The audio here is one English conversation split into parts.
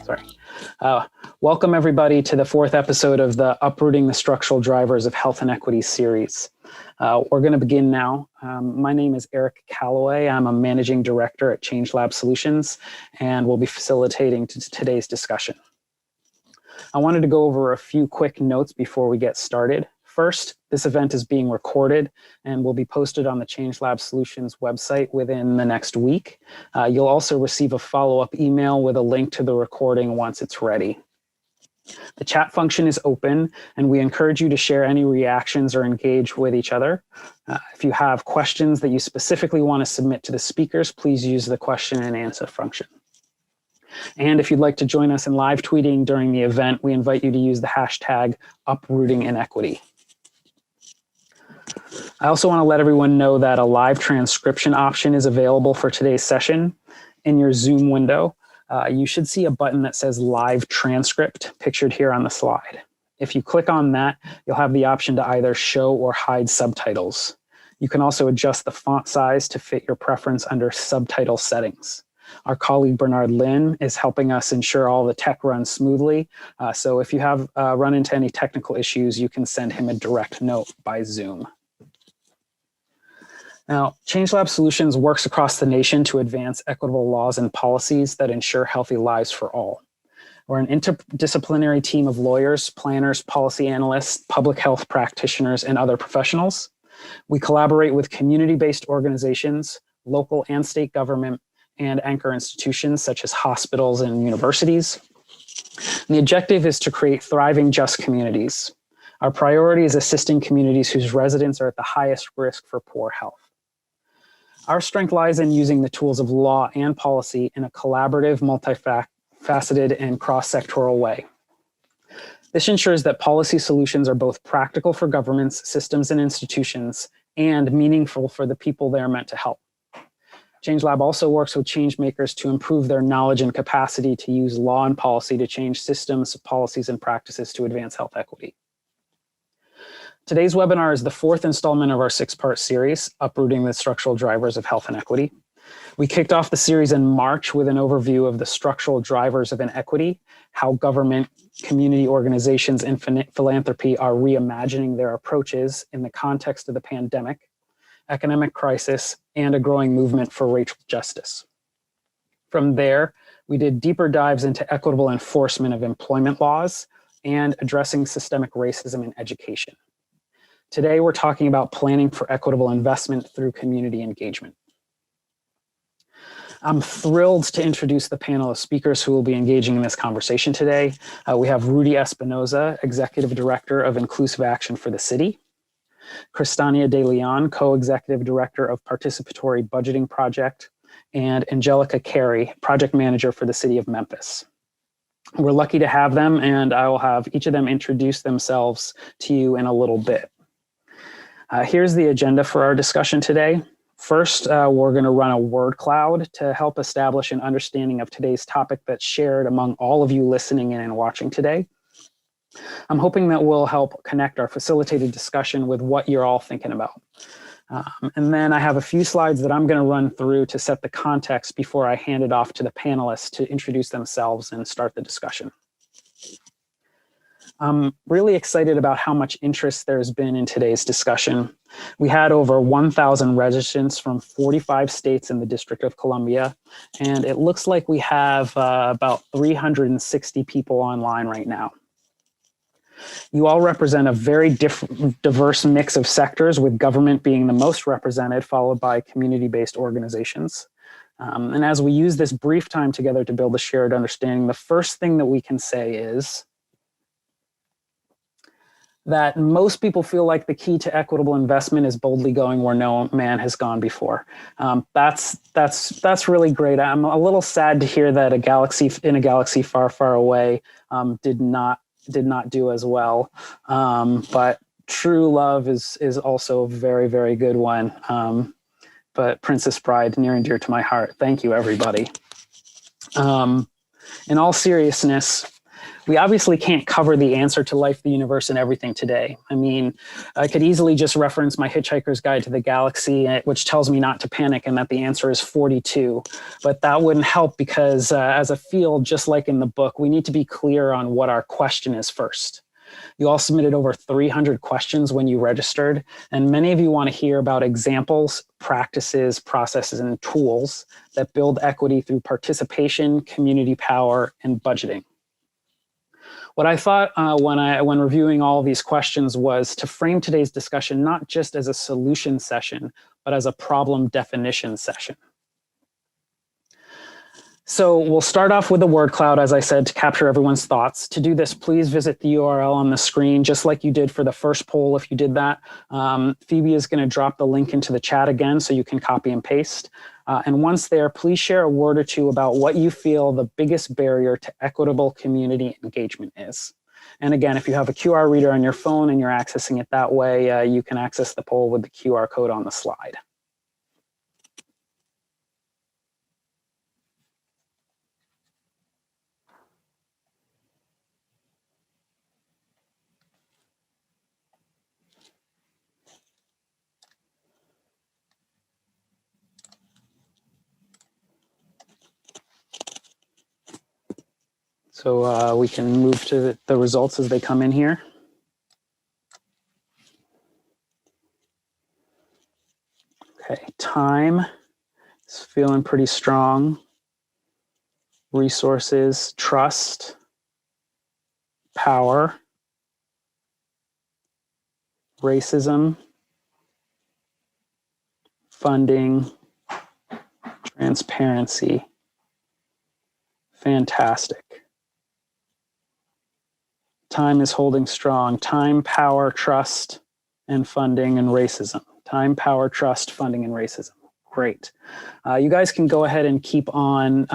Sorry. Welcome everybody to the fourth episode of the Uprooting the Structural Drivers of Health Inequity series. We're going to begin now. My name is Eric Calloway. I'm a managing director at ChangeLab Solutions, and we'll be facilitating today's discussion. I wanted to go over a few quick notes before we get started. First, this event is being recorded and will be posted on the ChangeLab Solutions website within the next week. You'll also receive a follow-up email with a link to the recording once it's ready. The chat function is open, and we encourage you to share any reactions or engage with each other. If you have questions that you specifically want to submit to the speakers, please use the question and answer function. And if you'd like to join us in live tweeting during the event, we invite you to use the hashtag Uprooting Inequity. I also want to let everyone know that a live transcription option is available for today's session. In your Zoom window, you should see a button that says Live Transcript, pictured here on the slide. If you click on that, you'll have the option to either show or hide subtitles. You can also adjust the font size to fit your preference under subtitle settings. Our colleague Bernard Lin is helping us ensure all the tech runs smoothly. So if you have run into any technical issues, you can send him a direct note by Zoom. Now, ChangeLab Solutions works across the nation to advance equitable laws and policies that ensure healthy lives for all. We're an interdisciplinary team of lawyers, planners, policy analysts, public health practitioners, and other professionals. We collaborate with community-based organizations, local and state government, and anchor institutions such as hospitals and universities. And the objective is to create thriving, just communities. Our priority is assisting communities whose residents are at the highest risk for poor health. Our strength lies in using the tools of law and policy in a collaborative, multifaceted, and cross-sectoral way. This ensures that policy solutions are both practical for governments, systems, and institutions, and meaningful for the people they are meant to help. ChangeLab also works with change makers to improve their knowledge and capacity to use law and policy to change systems, policies, and practices to advance health equity. Today's webinar is the fourth installment of our six-part series, Uprooting the Structural Drivers of Health Inequity. We kicked off the series in March with an overview of the structural drivers of inequity, how government, community organizations, and philanthropy are reimagining their approaches in the context of the pandemic, economic crisis, and a growing movement for racial justice. From there, we did deeper dives into equitable enforcement of employment laws and addressing systemic racism in education. Today, we're talking about planning for equitable investment through community engagement. I'm thrilled to introduce the panel of speakers who will be engaging in this conversation today. We have Rudy Espinoza, Executive Director of Inclusive Action for the City, Cristania De Leon, Co-Executive Director of Participatory Budgeting Project, and Angelica Carey, Project Manager for the City of Memphis. We're lucky to have them, and I will have each of them introduce themselves to you in a little bit. Here's the agenda for our discussion today. First, we're going to run a word cloud to help establish an understanding of today's topic that's shared among all of you listening in and watching today. I'm hoping that will help connect our facilitated discussion with what you're all thinking about. And then I have a few slides that I'm going to run through to set the context before I hand it off to the panelists to introduce themselves and start the discussion. I'm really excited about how much interest there's been in today's discussion. We had over 1,000 registrants from 45 states in the District of Columbia, and it looks like we have about 360 people online right now. You all represent a very diverse mix of sectors, with government being the most represented, followed by community-based organizations. And as we use this brief time together to build a shared understanding, the first thing that we can say is that most people feel like the key to equitable investment is boldly going where no man has gone before. That's really great. I'm a little sad to hear that in a galaxy far, far away did not do as well. But True Love is also a very, very good one. But Princess Bride, near and dear to my heart. Thank you, everybody. In all seriousness, We obviously can't cover the answer to life, the universe, and everything today. I mean, I could easily just reference my Hitchhiker's Guide to the Galaxy, which tells me not to panic and that the answer is 42. But that wouldn't help because as a field, just like in the book, we need to be clear on what our question is first. You all submitted over 300 questions when you registered, and many of you want to hear about examples, practices, processes, and tools that build equity through participation, community power, and budgeting. What I thought when reviewing all of these questions was to frame today's discussion not just as a solution session, but as a problem definition session. So we'll start off with a word cloud, as I said, to capture everyone's thoughts. To do this, please visit the URL on the screen, just like you did for the first poll if you did that. Phoebe is going to drop the link into the chat again so you can copy and paste. And once there, please share a word or two about what you feel the biggest barrier to equitable community engagement is. And again, if you have a QR reader on your phone and you're accessing it that way, you can access the poll with the QR code on the slide. So we can move to the results as they come in here. Okay, time is feeling pretty strong. Resources, trust, power, racism, funding, transparency. Fantastic. Time is holding strong. Time, power, trust, and funding and racism. Time, power, trust, funding, and racism. Great. You guys can go ahead and keep on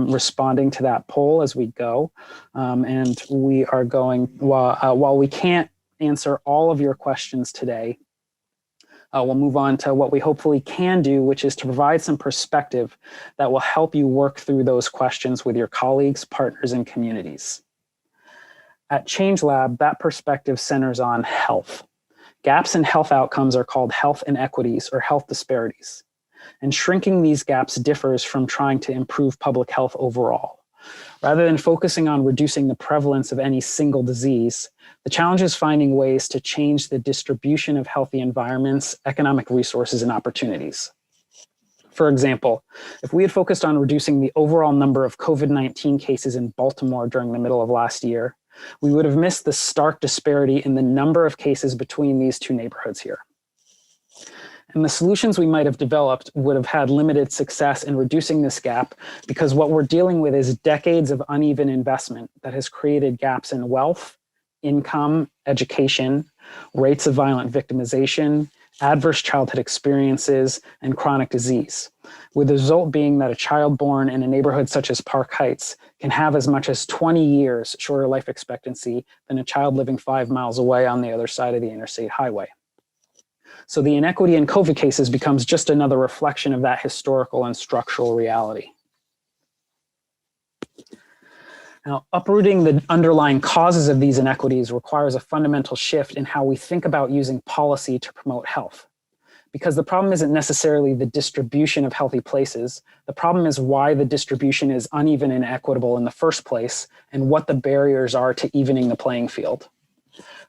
responding to that poll as we go. And we are going, while we can't answer all of your questions today, we'll move on to what we hopefully can do, which is to provide some perspective that will help you work through those questions with your colleagues, partners, and communities. At ChangeLab, that perspective centers on health. Gaps in health outcomes are called health inequities or health disparities. And shrinking these gaps differs from trying to improve public health overall. Rather than focusing on reducing the prevalence of any single disease, the challenge is finding ways to change the distribution of healthy environments, economic resources, and opportunities. For example, if we had focused on reducing the overall number of COVID-19 cases in Baltimore during the middle of last year, we would have missed the stark disparity in the number of cases between these two neighborhoods here. And the solutions we might have developed would have had limited success in reducing this gap because what we're dealing with is decades of uneven investment that has created gaps in wealth, income, education, rates of violent victimization, adverse childhood experiences, and chronic disease, with the result being that a child born in a neighborhood such as Park Heights can have as much as 20 years shorter life expectancy than a child living 5 miles away on the other side of the interstate highway. So the inequity in COVID cases becomes just another reflection of that historical and structural reality. Now, uprooting the underlying causes of these inequities requires a fundamental shift in how we think about using policy to promote health. Because the problem isn't necessarily the distribution of healthy places. The problem is why the distribution is uneven and inequitable in the first place and what the barriers are to evening the playing field.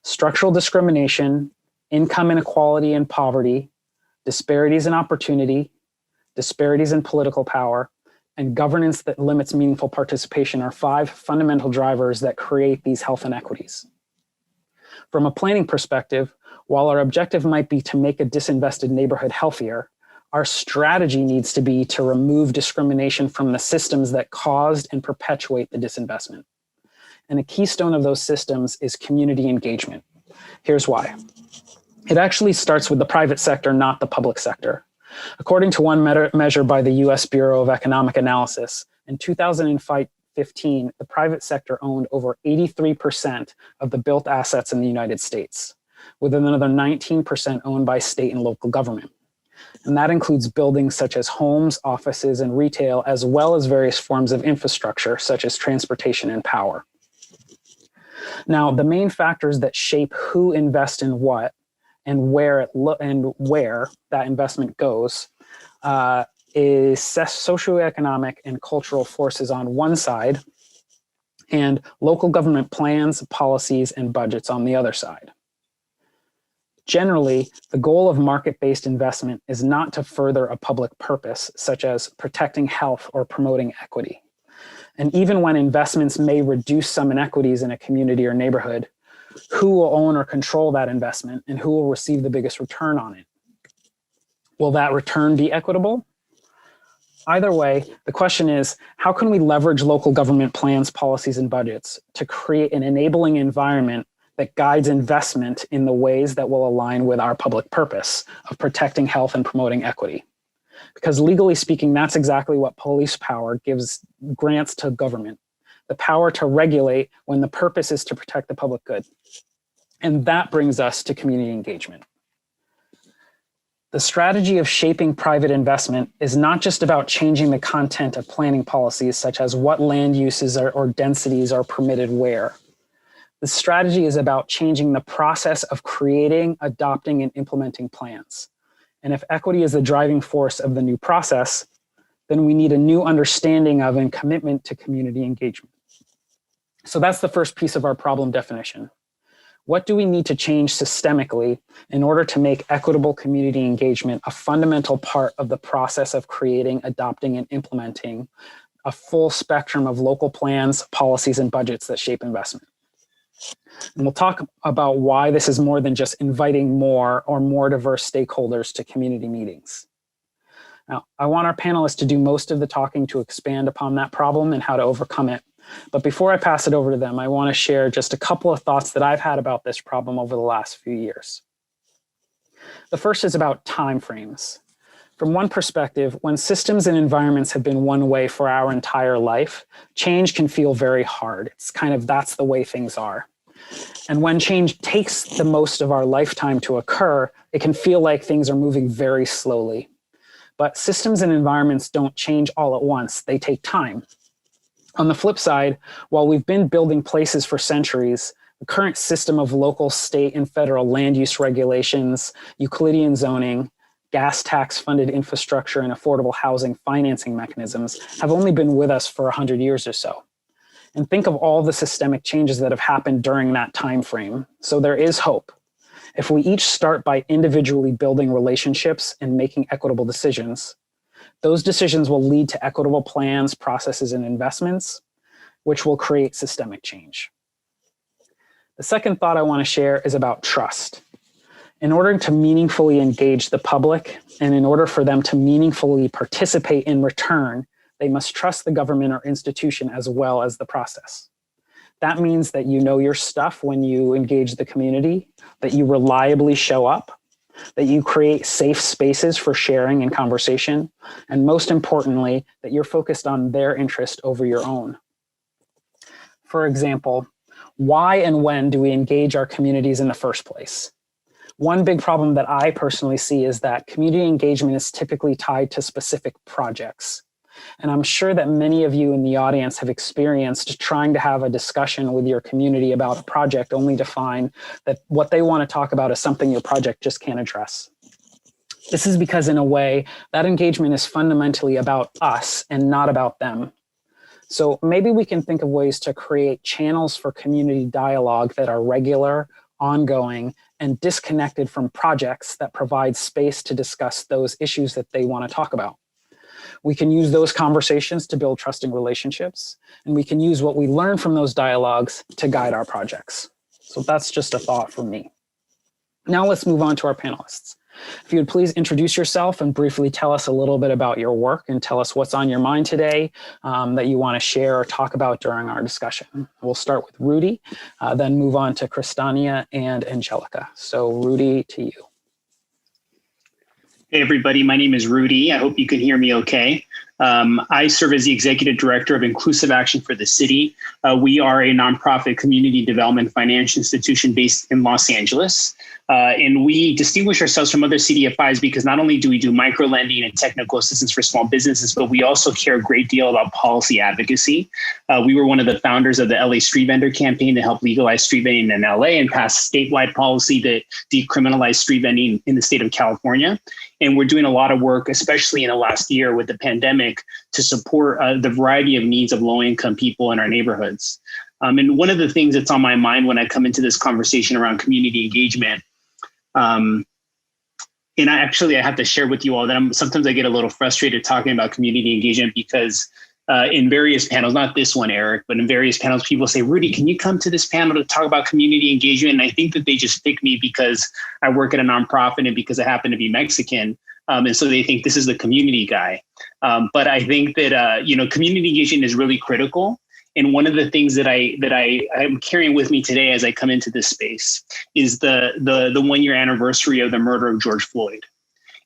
Structural discrimination, income inequality and poverty, disparities in opportunity, disparities in political power, and governance that limits meaningful participation are 5 fundamental drivers that create these health inequities. From a planning perspective, while our objective might be to make a disinvested neighborhood healthier, our strategy needs to be to remove discrimination from the systems that caused and perpetuate the disinvestment. And a keystone of those systems is community engagement. Here's why. It actually starts with the private sector, not the public sector. According to one measure by the US Bureau of Economic Analysis, in 2015, the private sector owned over 83% of the built assets in the United States, with another 19% owned by state and local government. And that includes buildings such as homes, offices, and retail, as well as various forms of infrastructure, such as transportation and power. Now, the main factors that shape who invests in what and where that investment goes is socioeconomic and cultural forces on one side, and local government plans, policies, and budgets on the other side. Generally, the goal of market-based investment is not to further a public purpose, such as protecting health or promoting equity. And even when investments may reduce some inequities in a community or neighborhood, who will own or control that investment and who will receive the biggest return on it? Will that return be equitable? Either way, the question is, how can we leverage local government plans, policies, and budgets to create an enabling environment that guides investment in the ways that will align with our public purpose of protecting health and promoting equity? Because legally speaking, that's exactly what police power grants to government, the power to regulate when the purpose is to protect the public good. And that brings us to community engagement. The strategy of shaping private investment is not just about changing the content of planning policies, such as what land uses or densities are permitted where. The strategy is about changing the process of creating, adopting, and implementing plans. And if equity is the driving force of the new process, then we need a new understanding of and commitment to community engagement. So that's the first piece of our problem definition. What do we need to change systemically in order to make equitable community engagement a fundamental part of the process of creating, adopting, and implementing a full spectrum of local plans, policies, and budgets that shape investment? And we'll talk about why this is more than just inviting more diverse stakeholders to community meetings. Now, I want our panelists to do most of the talking to expand upon that problem and how to overcome it. But before I pass it over to them, I want to share just a couple of thoughts that I've had about this problem over the last few years. The first is about timeframes. From one perspective, when systems and environments have been one way for our entire life, change can feel very hard. It's that's the way things are. And when change takes the most of our lifetime to occur, it can feel like things are moving very slowly. But systems and environments don't change all at once. They take time. On the flip side, while we've been building places for centuries, the current system of local, state, and federal land use regulations, Euclidean zoning, gas tax funded infrastructure, and affordable housing financing mechanisms have only been with us for 100 years or so. And think of all the systemic changes that have happened during that time frame. So there is hope. If we each start by individually building relationships and making equitable decisions, those decisions will lead to equitable plans, processes, and investments, which will create systemic change. The second thought I want to share is about trust. In order to meaningfully engage the public, and in order for them to meaningfully participate in return, they must trust the government or institution as well as the process. That means that you know your stuff when you engage the community, that you reliably show up, that you create safe spaces for sharing and conversation, and most importantly, that you're focused on their interest over your own. For example, why and when do we engage our communities in the first place? One big problem that I personally see is that community engagement is typically tied to specific projects. And I'm sure that many of you in the audience have experienced trying to have a discussion with your community about a project only to find that what they want to talk about is something your project just can't address. This is because, in a way, that engagement is fundamentally about us and not about them. So maybe we can think of ways to create channels for community dialogue that are regular, ongoing, and disconnected from projects that provide space to discuss those issues that they want to talk about. We can use those conversations to build trusting relationships, and we can use what we learn from those dialogues to guide our projects. So that's just a thought from me. Now let's move on to our panelists. If you would please introduce yourself and briefly tell us a little bit about your work and tell us what's on your mind today that you want to share or talk about during our discussion. We'll start with Rudy, then move on to Kristania and Angelica. So Rudy, to you. Hey everybody, my name is Rudy. I hope you can hear me okay. I serve as the executive director of Inclusive Action for the City. We are a nonprofit community development financial institution based in Los Angeles. And we distinguish ourselves from other CDFIs because not only do we do micro lending and technical assistance for small businesses, but we also care a great deal about policy advocacy. We were one of the founders of the LA Street Vendor campaign to help legalize street vending in LA and pass statewide policy that decriminalized street vending in the state of California. And we're doing a lot of work, especially in the last year with the pandemic, to support the variety of needs of low-income people in our neighborhoods. And one of the things that's on my mind when I come into this conversation around community engagement, and I have to share with you all that sometimes I get a little frustrated talking about community engagement because in various panels, not this one, Eric, but in various panels, people say, Rudy, can you come to this panel to talk about community engagement? And I think that they just pick me because I work at a nonprofit and because I happen to be Mexican. And so they think this is the community guy. But I think that, community engagement is really critical. And one of the things that I'm carrying with me today as I come into this space is the 1-year anniversary of the murder of George Floyd.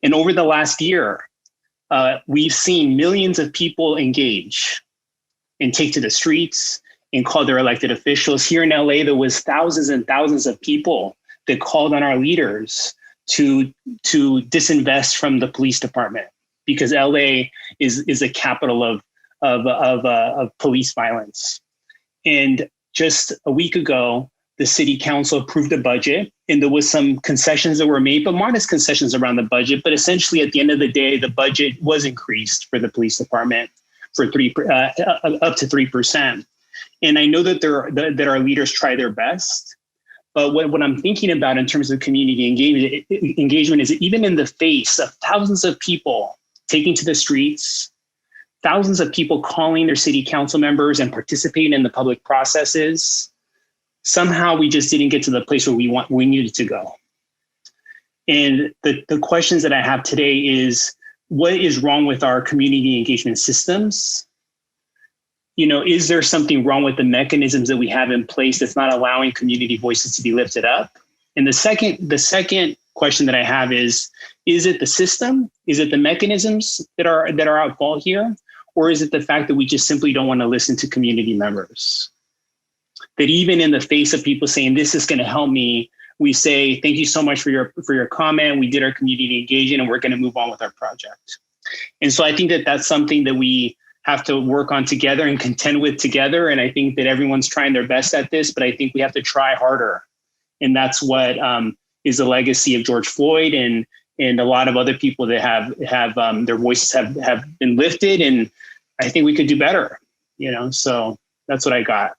And over the last year, we've seen millions of people engage and take to the streets and call their elected officials. Here in LA, there was thousands and thousands of people that called on our leaders to disinvest from the police department because LA is a capital of police violence. And just a week ago, the city council approved a budget and there was some concessions that were made, but modest concessions around the budget. But essentially at the end of the day, the budget was increased for the police department for up to 3%. And I know that that our leaders try their best. But what I'm thinking about in terms of community engagement is even in the face of thousands of people taking to the streets, thousands of people calling their city council members and participating in the public processes, somehow we just didn't get to the place where we needed to go. And the questions that I have today is, what is wrong with our community engagement systems? Is there something wrong with the mechanisms that we have in place that's not allowing community voices to be lifted up? And the second question that I have is it the system? Is it the mechanisms that are at fault here? Or is it the fact that we just simply don't want to listen to community members? That even in the face of people saying, this is going to help me, we say, thank you so much for your comment. We did our community engagement and we're going to move on with our project. And so I think that that's something that we have to work on together and contend with together. And I think that everyone's trying their best at this, but I think we have to try harder. And that's what is the legacy of George Floyd and a lot of other people that have their voices have been lifted. And I think we could do better, so that's what I got.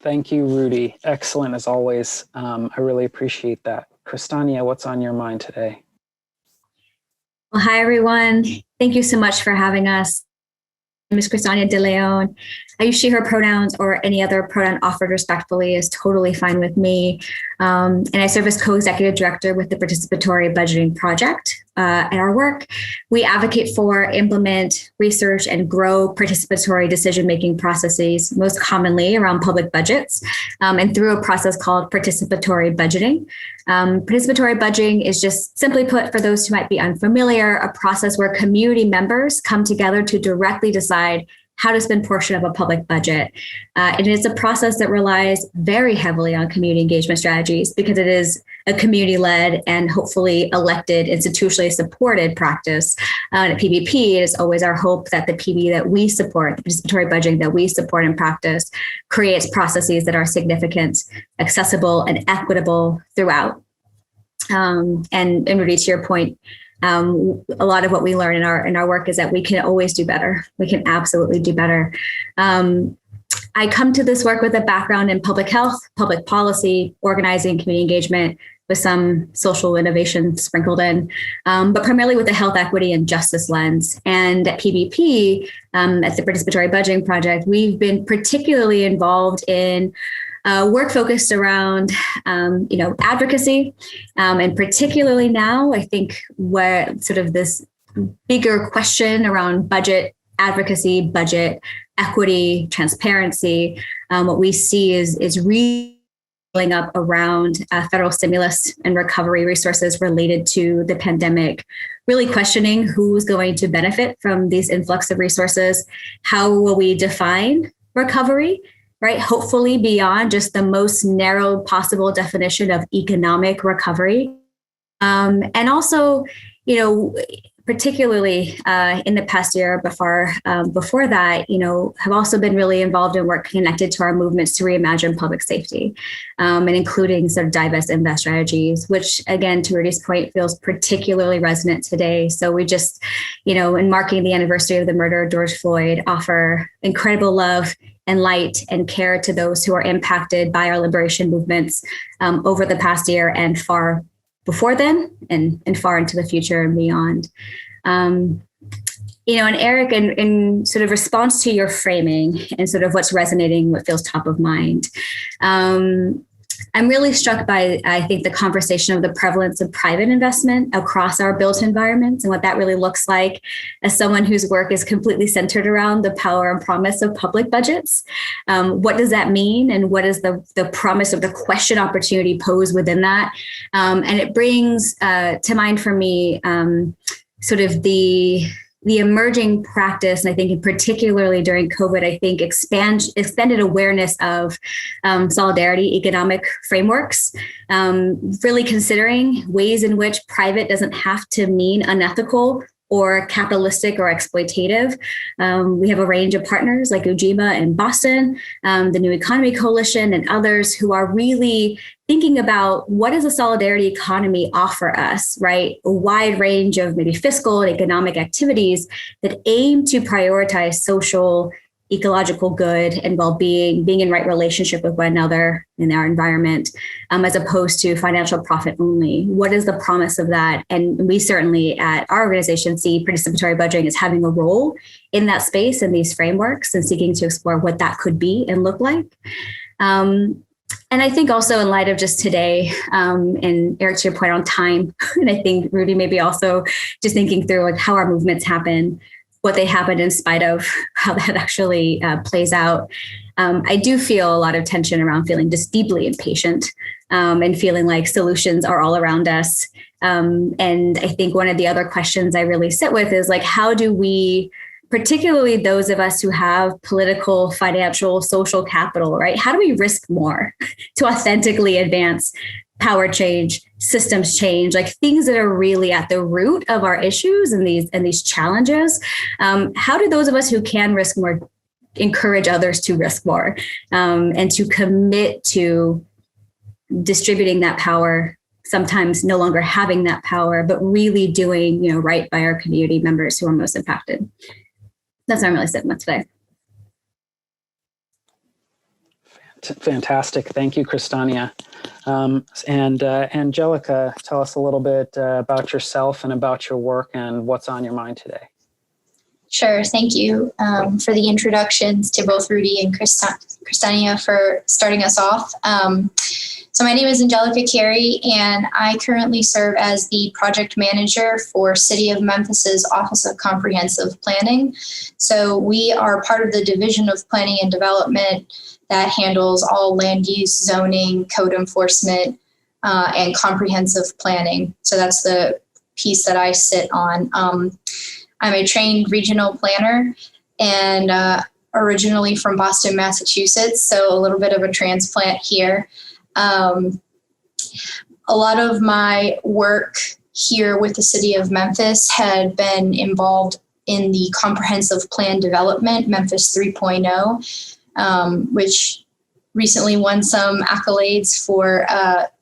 Thank you, Rudy. Excellent as always. I really appreciate that. Cristania, what's on your mind today? Well, hi, everyone. Thank you so much for having us. My name is Cristania De Leon. I use she, her pronouns or any other pronoun offered respectfully is totally fine with me. And I serve as co-executive director with the Participatory Budgeting Project. At our work, we advocate for, implement, research, and grow participatory decision-making processes, most commonly around public budgets, and through a process called participatory budgeting. Participatory budgeting is just simply put, for those who might be unfamiliar, a process where community members come together to directly decide how to spend portion of a public budget. And it's a process that relies very heavily on community engagement strategies because it is a community-led and hopefully elected, institutionally supported practice. At PBP, it is always our hope that the PB that we support, the participatory budgeting that we support and practice, creates processes that are significant, accessible, and equitable throughout. And Rudy, to your point, a lot of what we learn in our work is that we can always do better. We can absolutely do better. I come to this work with a background in public health, public policy, organizing, community engagement, with some social innovation sprinkled in, but primarily with a health equity and justice lens. And at PBP, at the Participatory Budgeting Project, we've been particularly involved in work focused around, advocacy, and particularly now, I think where sort of this bigger question around budget advocacy, budget equity, transparency, what we see is really up around federal stimulus and recovery resources related to the pandemic, really questioning who's going to benefit from these influx of resources. How will we define recovery, right? Hopefully beyond just the most narrow possible definition of economic recovery. And also, particularly in the past year before that, have also been really involved in work connected to our movements to reimagine public safety, and including sort of divest invest strategies, which again, to Rudy's point, feels particularly resonant today. So we just, in marking the anniversary of the murder of George Floyd, offer incredible love and light and care to those who are impacted by our liberation movements over the past year and far before then and far into the future and beyond. And Eric, in sort of response to your framing and sort of what's resonating, what feels top of mind, I'm really struck by, I think, the conversation of the prevalence of private investment across our built environments and what that really looks like as someone whose work is completely centered around the power and promise of public budgets. What does that mean? And what is the promise of the question opportunity posed within that? And it brings to mind for me sort of the emerging practice, and I think particularly during COVID, I think expanded awareness of solidarity economic frameworks, really considering ways in which private doesn't have to mean unethical or capitalistic or exploitative. We have a range of partners like Ujima in Boston, the New Economy Coalition, and others who are really thinking about what does a solidarity economy offer us, right? A wide range of maybe fiscal and economic activities that aim to prioritize social, ecological good and well-being, being in right relationship with one another in our environment, as opposed to financial profit only. What is the promise of that? And we certainly at our organization see participatory budgeting as having a role in that space and these frameworks and seeking to explore what that could be and look like. And I think also in light of just today, and Eric, to your point on time, and I think Rudy maybe also just thinking through like how our movements happen, what they happen in spite of how that actually plays out. I do feel a lot of tension around feeling just deeply impatient and feeling like solutions are all around us. And I think one of the other questions I really sit with is like, how do we, particularly those of us who have political, financial, social capital, right? How do we risk more to authentically advance power change, systems change, like things that are really at the root of our issues and these challenges? How do those of us who can risk more encourage others to risk more and to commit to distributing that power, sometimes no longer having that power, but really doing, right by our community members who are most impacted? That's what I'm really sitting with today. Fantastic. Thank you, Kristania. And Angelica, tell us a little bit about yourself and about your work and what's on your mind today. Sure. Thank you for the introductions to both Rudy and Kristania for starting us off. So my name is Angelica Carey, and I currently serve as the project manager for City of Memphis's Office of Comprehensive Planning. So we are part of the Division of Planning and Development that handles all land use, zoning, code enforcement, and comprehensive planning. So that's the piece that I sit on. I'm a trained regional planner and originally from Boston, Massachusetts, so a little bit of a transplant here. A lot of my work here with the City of Memphis had been involved in the comprehensive plan development, Memphis 3.0, which recently won some accolades for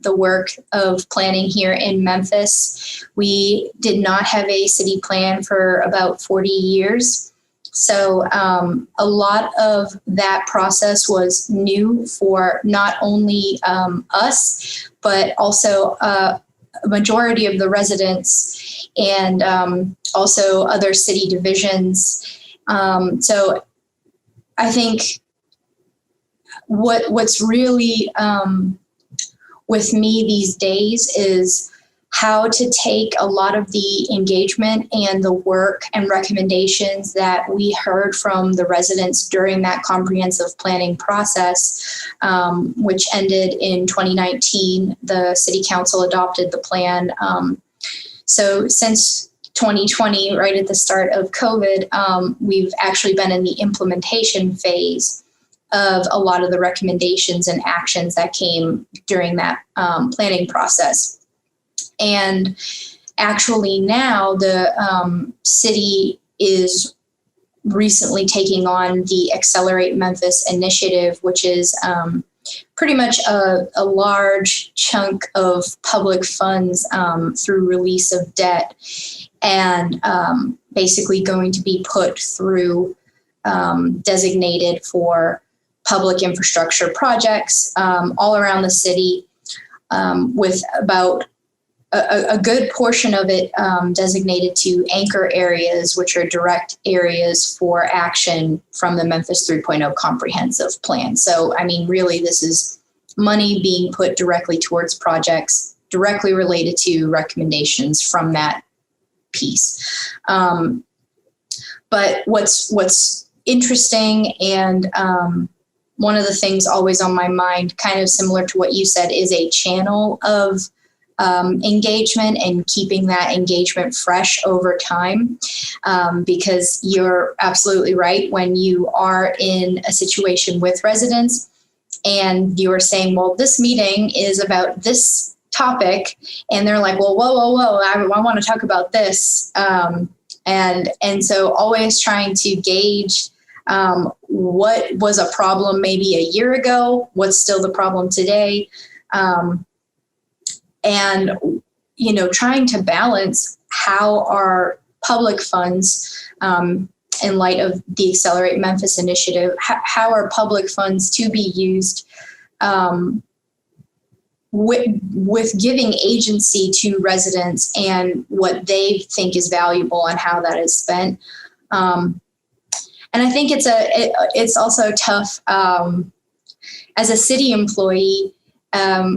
the work of planning here in Memphis. We did not have a city plan for about 40 years. So a lot of that process was new for not only us, but also a majority of the residents and also other city divisions. So I think what's really with me these days is how to take a lot of the engagement and the work and recommendations that we heard from the residents during that comprehensive planning process, which ended in 2019. The City Council adopted the plan. So since 2020, right at the start of COVID, we've actually been in the implementation phase of a lot of the recommendations and actions that came during that planning process. And actually now the city is recently taking on the Accelerate Memphis initiative, which is pretty much a large chunk of public funds through release of debt, and basically going to be put through designated for public infrastructure projects all around the city, with about a good portion of it designated to anchor areas, which are direct areas for action from the Memphis 3.0 comprehensive plan. So, I mean, really, this is money being put directly towards projects directly related to recommendations from that piece. But what's interesting, and one of the things always on my mind, kind of similar to what you said, is a channel of engagement and keeping that engagement fresh over time, because you're absolutely right. When you are in a situation with residents and you're saying, well, this meeting is about this topic, and they're like, well, whoa, I want to talk about this. And so always trying to gauge what was a problem maybe a year ago, what's still the problem today. And, you know, trying to balance how our public funds, in light of the Accelerate Memphis initiative, how are public funds to be used with giving agency to residents and what they think is valuable and how that is spent. And I think it's also tough as a city employee,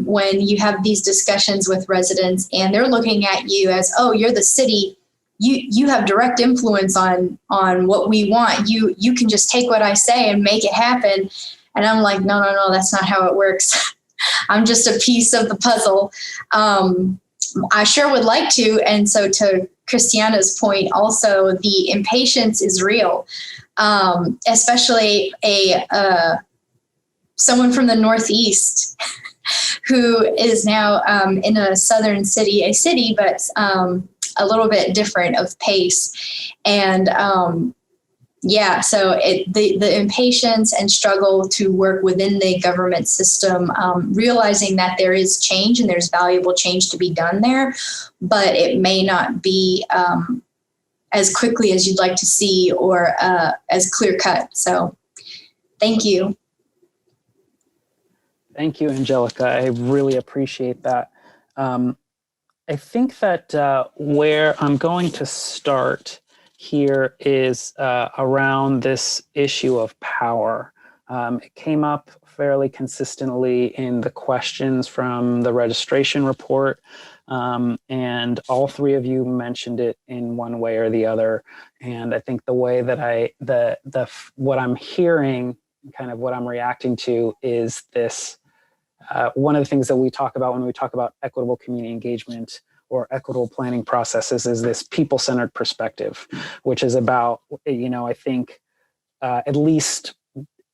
when you have these discussions with residents and they're looking at you as, oh, you're the city, you have direct influence on what we want. You can just take what I say and make it happen. And I'm like, no, that's not how it works. I'm just a piece of the puzzle. I sure would like to. And so to Christiana's point, also the impatience is real, especially someone from the Northeast who is now in a southern city, but a little bit different of pace. And so the impatience and struggle to work within the government system, realizing that there is change and there's valuable change to be done there, but it may not be as quickly as you'd like to see or as clear cut. So thank you. Thank you, Angelica. I really appreciate that. I think that where I'm going to start here is around this issue of power. It came up fairly consistently in the questions from the registration report, and all three of you mentioned it in one way or the other. And I think the way that what I'm hearing, kind of what I'm reacting to, is this. One of the things that we talk about when we talk about equitable community engagement or equitable planning processes is this people-centered perspective, which is about, I think, at least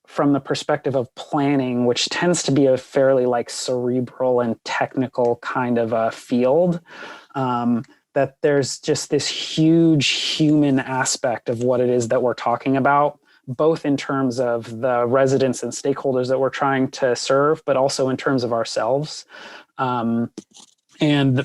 from the perspective of planning, which tends to be a fairly like cerebral and technical kind of a field, that there's just this huge human aspect of what it is that we're talking about, both in terms of the residents and stakeholders that we're trying to serve, but also in terms of ourselves. And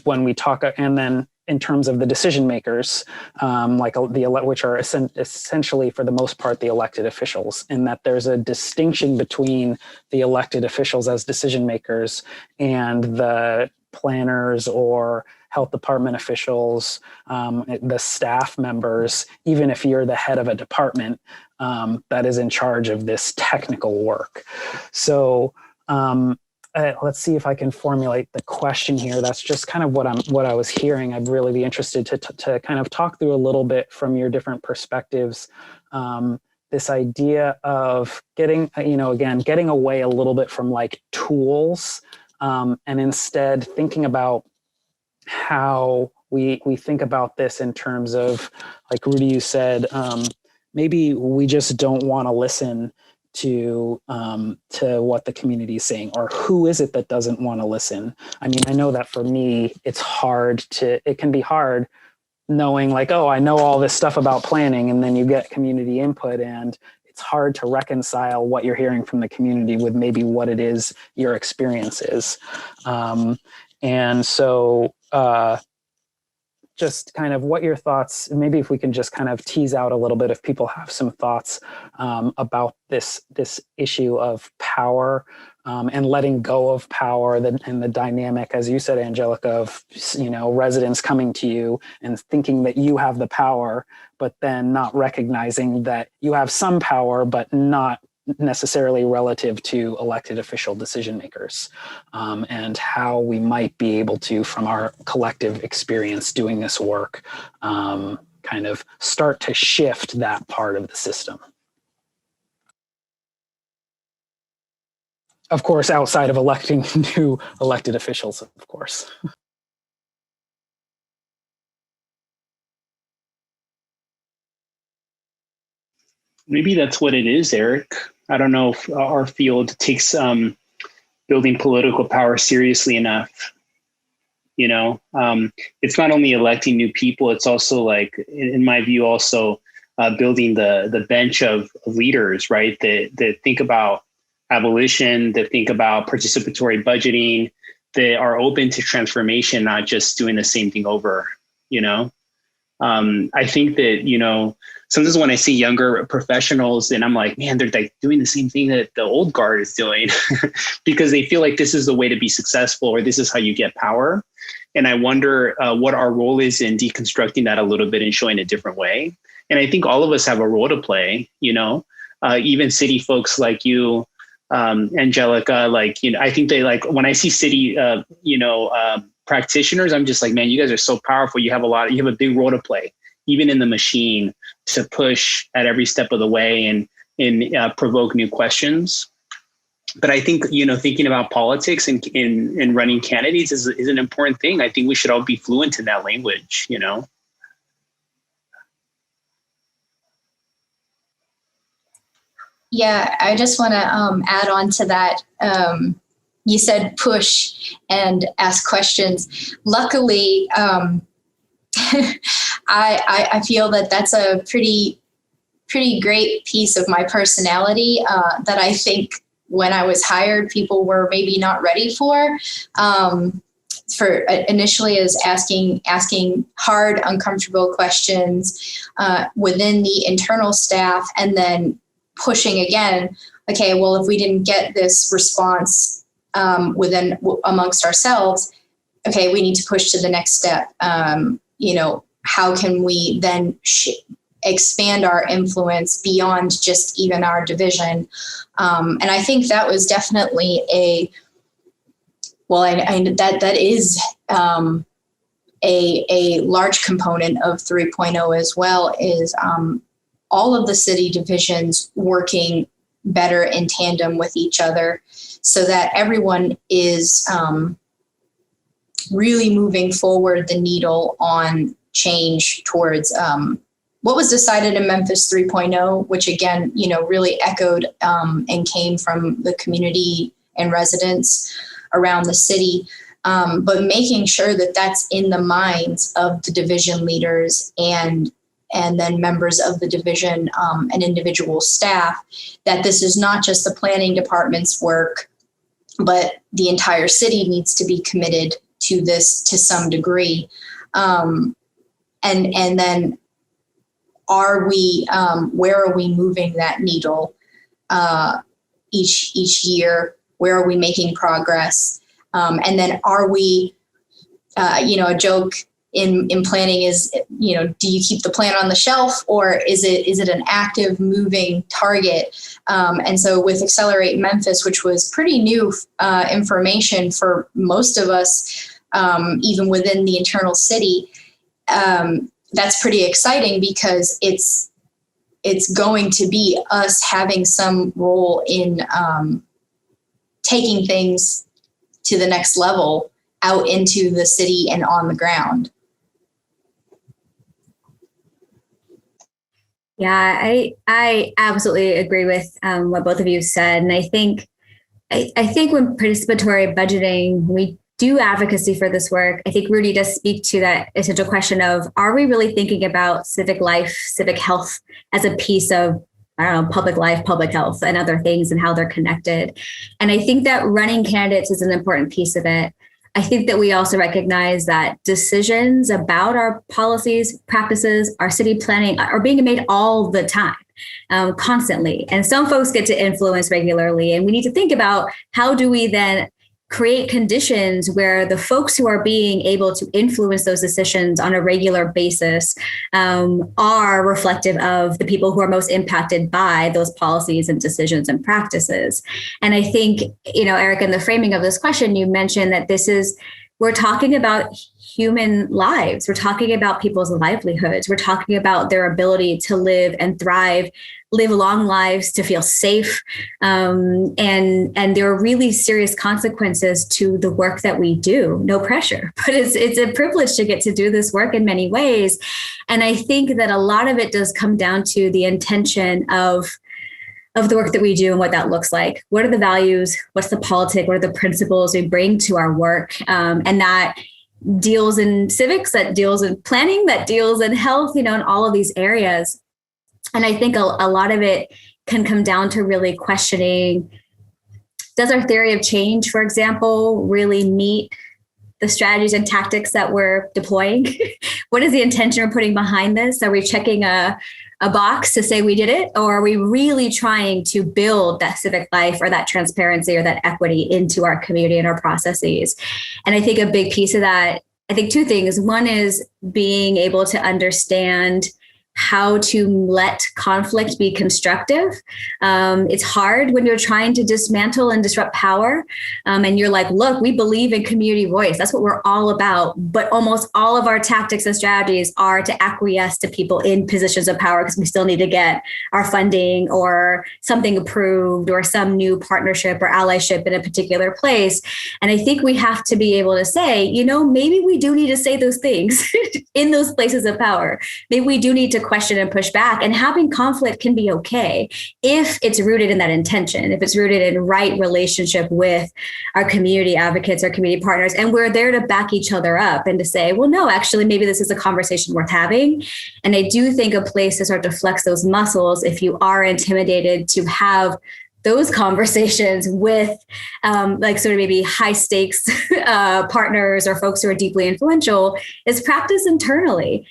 when we talk, and then in terms of the decision makers, which are essentially for the most part the elected officials, in that there's a distinction between the elected officials as decision makers and the planners or health department officials, the staff members, even if you're the head of a department that is in charge of this technical work. So let's see if I can formulate the question here. That's just kind of what I was hearing. I'd really be interested to kind of talk through a little bit from your different perspectives. This idea of getting, again, getting away a little bit from like tools, and instead thinking about how we think about this in terms of, like Rudy, you said, maybe we just don't want to listen to what the community is saying, or who is it that doesn't want to listen? I mean, I know that for me, it can be hard knowing like, oh, I know all this stuff about planning, and then you get community input, and it's hard to reconcile what you're hearing from the community with maybe what it is your experience is. And so just kind of what your thoughts, maybe if we can just kind of tease out a little bit, if people have some thoughts about this issue of power and letting go of power, and the dynamic, as you said, Angelica, of residents coming to you and thinking that you have the power, but then not recognizing that you have some power, but not necessarily relative to elected official decision makers, and how we might be able to, from our collective experience doing this work, kind of start to shift that part of the system. Of course, outside of electing new elected officials, of course. Maybe that's what it is, Eric. I don't know if our field takes building political power seriously enough. It's not only electing new people, it's also, like, in my view, also building the bench of leaders, right? That think about abolition, that think about participatory budgeting, that are open to transformation, not just doing the same thing over, I think that, sometimes when I see younger professionals, and I'm like, man, they're like doing the same thing that the old guard is doing because they feel like this is the way to be successful, or this is how you get power. And I wonder what our role is in deconstructing that a little bit and showing a different way. And I think all of us have a role to play, even city folks like you, Angelica, I think they, like, when I see city, practitioners, I'm just like, man, you guys are so powerful. You have a big role to play, even in the machine, to push at every step of the way and provoke new questions. But I think, thinking about politics and running candidates is an important thing. I think we should all be fluent in that language, Yeah, I just want to add on to that. You said push and ask questions. Luckily, I feel that that's a pretty great piece of my personality that I think when I was hired, people were maybe not ready for initially, is asking hard, uncomfortable questions within the internal staff, and then pushing again. Okay, well, if we didn't get this response amongst ourselves, okay, we need to push to the next step. How can we then expand our influence beyond just even our division? And I think that was definitely that is a large component of 3.0 as well, is all of the city divisions working better in tandem with each other, so that everyone is really moving forward the needle on change towards what was decided in Memphis 3.0, which again, really echoed and came from the community and residents around the city, but making sure that that's in the minds of the division leaders and then members of the division and individual staff, that this is not just the planning department's work, but the entire city needs to be committed to this to some degree. And then are we, where are we moving that needle each year? Where are we making progress? And then are we, a joke in planning is, do you keep the plan on the shelf, or is it an active moving target? And so with Accelerate Memphis, which was pretty new information for most of us, even within the internal city, that's pretty exciting because it's going to be us having some role in taking things to the next level out into the city and on the ground. Yeah, I absolutely agree with what both of you said. And I think when participatory budgeting, we do advocacy for this work, I think Rudy does speak to that essential question of, are we really thinking about civic life, civic health as a piece of, public life, public health, and other things and how they're connected? And I think that running candidates is an important piece of it. I think that we also recognize that decisions about our policies, practices, our city planning are being made all the time, constantly. And some folks get to influence regularly. And we need to think about, how do we then create conditions where the folks who are being able to influence those decisions on a regular basis are reflective of the people who are most impacted by those policies and decisions and practices. And I think, Eric, in the framing of this question, you mentioned that we're talking about human lives. We're talking about people's livelihoods. We're talking about their ability to live and thrive, live long lives, to feel safe. And there are really serious consequences to the work that we do. No pressure, but it's a privilege to get to do this work in many ways. And I think that a lot of it does come down to the intention of the work that we do and what that looks like. What are the values? What's the politic? What are the principles we bring to our work? And that deals in civics, that deals in planning, that deals in health, in all of these areas. And I think a lot of it can come down to really questioning, does our theory of change, for example, really meet the strategies and tactics that we're deploying? What is the intention we're putting behind this? Are we checking a box to say we did it? Or are we really trying to build that civic life or that transparency or that equity into our community and our processes? And I think a big piece of that, I think two things. One is being able to understand how to let conflict be constructive. It's hard when you're trying to dismantle and disrupt power. And you're like, look, we believe in community voice. That's what we're all about. But almost all of our tactics and strategies are to acquiesce to people in positions of power because we still need to get our funding or something approved or some new partnership or allyship in a particular place. And I think we have to be able to say, maybe we do need to say those things in those places of power. Maybe we do need to question and push back, and having conflict can be okay if it's rooted in that intention, if it's rooted in right relationship with our community advocates, our community partners, and we're there to back each other up and to say, well, no, actually, maybe this is a conversation worth having. And I do think a place to start to flex those muscles, if you are intimidated to have those conversations with sort of maybe high stakes partners or folks who are deeply influential, is practice internally.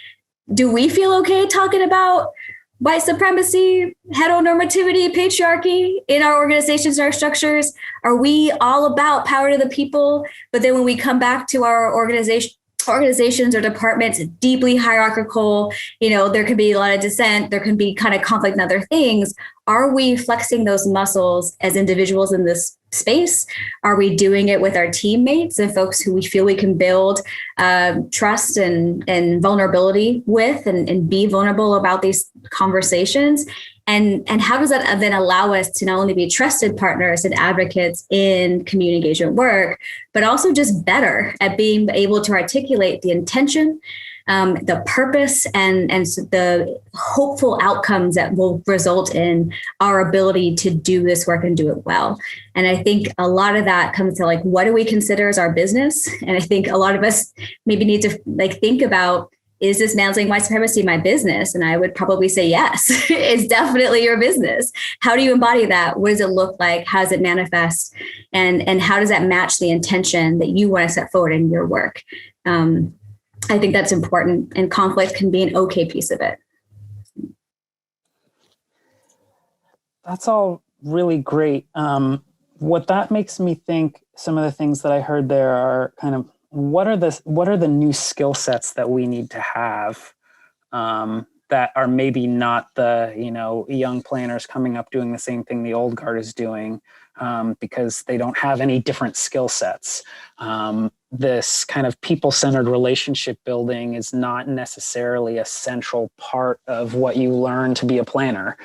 Do we feel okay talking about white supremacy, heteronormativity, patriarchy in our organizations, our structures? Are we all about power to the people? But then when we come back to our organizations or departments, deeply hierarchical, there can be a lot of dissent, there can be kind of conflict and other things. Are we flexing those muscles as individuals in this space? Are we doing it with our teammates and folks who we feel we can build trust and vulnerability with and be vulnerable about these conversations? And how does that then allow us to not only be trusted partners and advocates in community engagement work, but also just better at being able to articulate the intention, the purpose, and the hopeful outcomes that will result in our ability to do this work and do it well. And I think a lot of that comes to what do we consider as our business? And I think a lot of us maybe need to think about, is dismantling white supremacy my business? And I would probably say yes, it's definitely your business. How do you embody that? What does it look like? How does it manifest? And how does that match the intention that you want to set forward in your work? I think that's important, and conflict can be an okay piece of it. That's all really great. What that makes me think, some of the things that I heard there are kind of what are the new skill sets that we need to have that are maybe not the, young planners coming up doing the same thing the old guard is doing, because they don't have any different skill sets. This kind of people-centered relationship building is not necessarily a central part of what you learn to be a planner.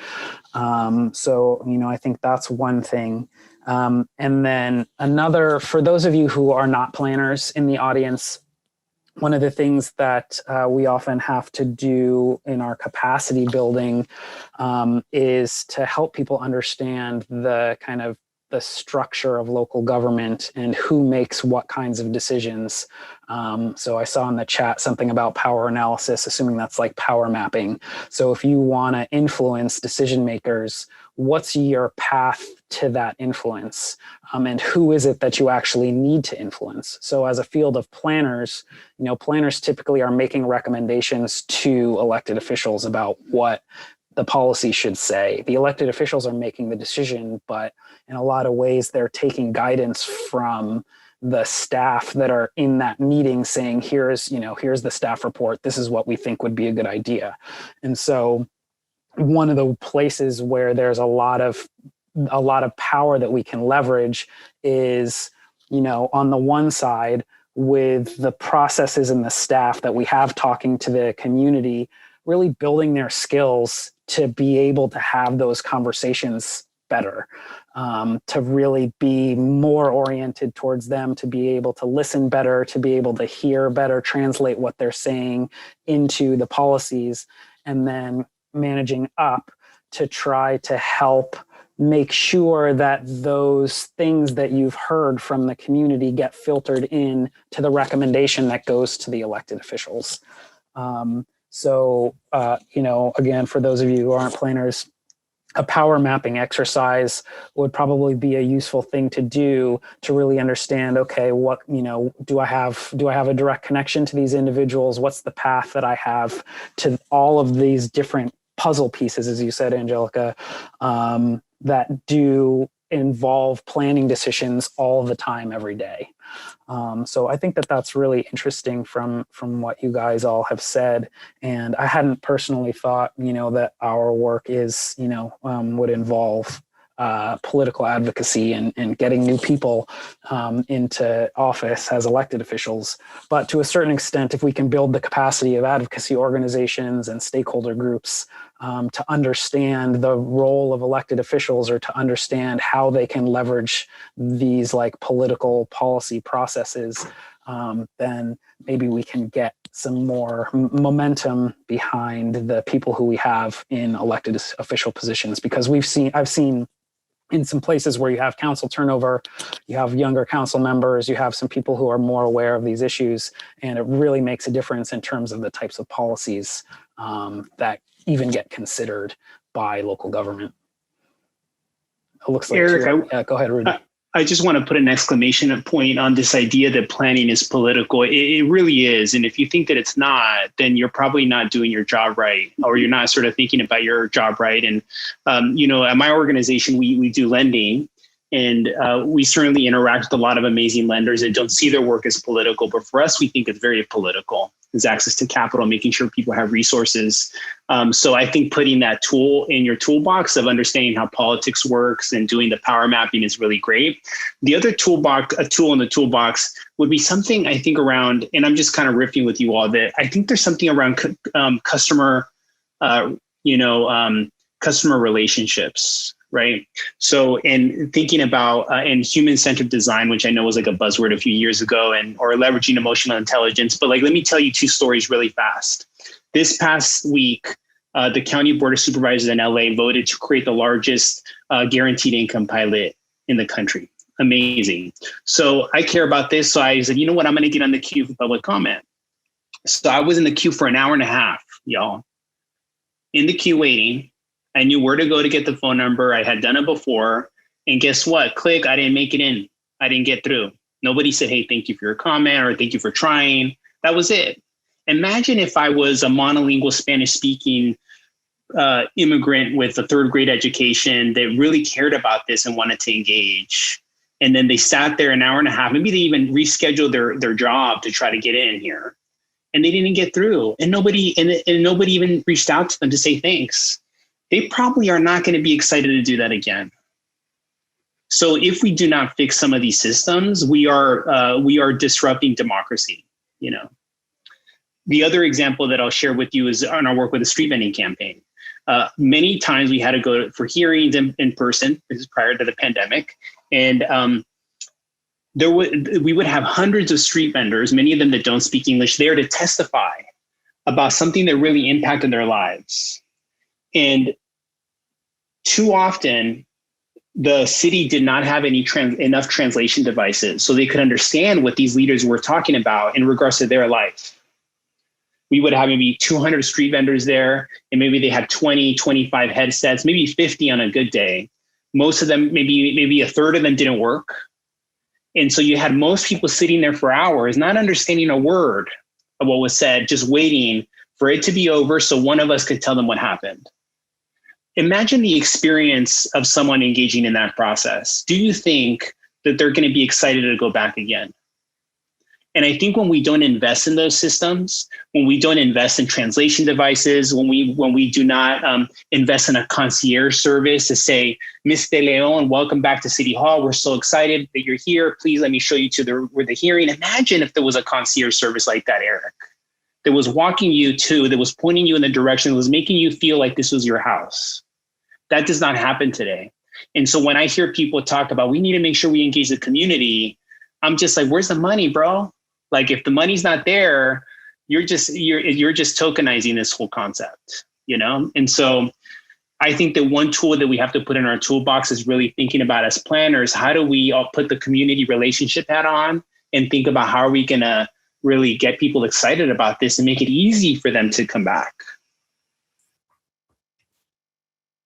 So, I think that's one thing. And then another, for those of you who are not planners in the audience, one of the things that we often have to do in our capacity building is to help people understand the kind of the structure of local government and who makes what kinds of decisions. So I saw in the chat something about power analysis, assuming that's like power mapping. So if you want to influence decision makers, what's your path to that influence? And who is it that you actually need to influence? So as a field of planners, planners typically are making recommendations to elected officials about what the policy should say. The elected officials are making the decision, but in a lot of ways, they're taking guidance from the staff that are in that meeting saying, here's the staff report. This is what we think would be a good idea. And so one of the places where there's a lot of power that we can leverage is, on the one side with the processes and the staff that we have talking to the community, really building their skills to be able to have those conversations better, to really be more oriented towards them, to be able to listen better, to be able to hear better, translate what they're saying into the policies, and then managing up to try to help make sure that those things that you've heard from the community get filtered in to the recommendation that goes to the elected officials. So, again, for those of you who aren't planners, a power mapping exercise would probably be a useful thing to do to really understand, okay, what, do I have a direct connection to these individuals? What's the path that I have to all of these different puzzle pieces, as you said, Angelica, that do involve planning decisions all the time, every day. So I think that that's really interesting from what you guys all have said. And I hadn't personally thought, that our work is, would involve political advocacy and getting new people into office as elected officials. But to a certain extent, if we can build the capacity of advocacy organizations and stakeholder groups to understand the role of elected officials, or to understand how they can leverage these like political policy processes, then maybe we can get some more momentum behind the people who we have in elected official positions. Because I've seen in some places where you have council turnover, you have younger council members, you have some people who are more aware of these issues, and it really makes a difference in terms of the types of policies that even get considered by local government. It looks like Eric, go ahead, Rudy. I just want to put an exclamation point on this idea that planning is political. It really is. And if you think that it's not, then you're probably not doing your job right, or you're not sort of thinking about your job right. And, at my organization, we do lending, and we certainly interact with a lot of amazing lenders that don't see their work as political. But for us, we think it's very political. It's access to capital, making sure people have resources. So I think putting that tool in your toolbox of understanding how politics works and doing the power mapping is really great. The other a tool in the toolbox would be something I think around, and I'm just kind of riffing with you all, that I think there's something around customer relationships. Right. So, and thinking about and human-centered design, which I know was like a buzzword a few years ago, or leveraging emotional intelligence. But let me tell you two stories really fast. This past week, the County Board of Supervisors in LA voted to create the largest guaranteed income pilot in the country. Amazing. So I care about this. So I said, you know what, I'm going to get on the queue for public comment. So I was in the queue for an hour and a half, y'all, in the queue waiting. I knew where to go to get the phone number. I had done it before. And guess what? Click, I didn't make it in. I didn't get through. Nobody said, hey, thank you for your comment, or thank you for trying. That was it. Imagine if I was a monolingual Spanish speaking immigrant with a third grade education that really cared about this and wanted to engage. And then they sat there an hour and a half. Maybe they even rescheduled their job to try to get in here. And they didn't get through. And nobody even reached out to them to say thanks. They probably are not going to be excited to do that again. So if we do not fix some of these systems, we are disrupting democracy. You know, the other example that I'll share with you is on our work with the street vending campaign. Many times we had to go for hearings in person. This is prior to the pandemic, and we would have hundreds of street vendors, many of them that don't speak English, there to testify about something that really impacted their lives. And too often, the city did not have enough translation devices so they could understand what these leaders were talking about in regards to their life. We would have maybe 200 street vendors there, and maybe they had 20, 25 headsets, maybe 50 on a good day. Most of them, maybe a third of them didn't work. And so you had most people sitting there for hours, not understanding a word of what was said, just waiting for it to be over so one of us could tell them what happened. Imagine the experience of someone engaging in that process. Do you think that they're going to be excited to go back again? And I think when we don't invest in those systems, when we don't invest in translation devices, when we do not invest in a concierge service to say, Ms. De Leon, welcome back to City Hall. We're so excited that you're here. Please let me show you to the hearing. Imagine if there was a concierge service like that, Eric, that was walking you to, that was pointing you in the direction, that was making you feel like this was your house. That does not happen today. And so when I hear people talk about, we need to make sure we engage the community, I'm just like, where's the money, bro? Like, if the money's not there, you're just tokenizing this whole concept, you know? And so I think that one tool that we have to put in our toolbox is really thinking about, as planners, how do we all put the community relationship hat on and think about how are we gonna really get people excited about this and make it easy for them to come back?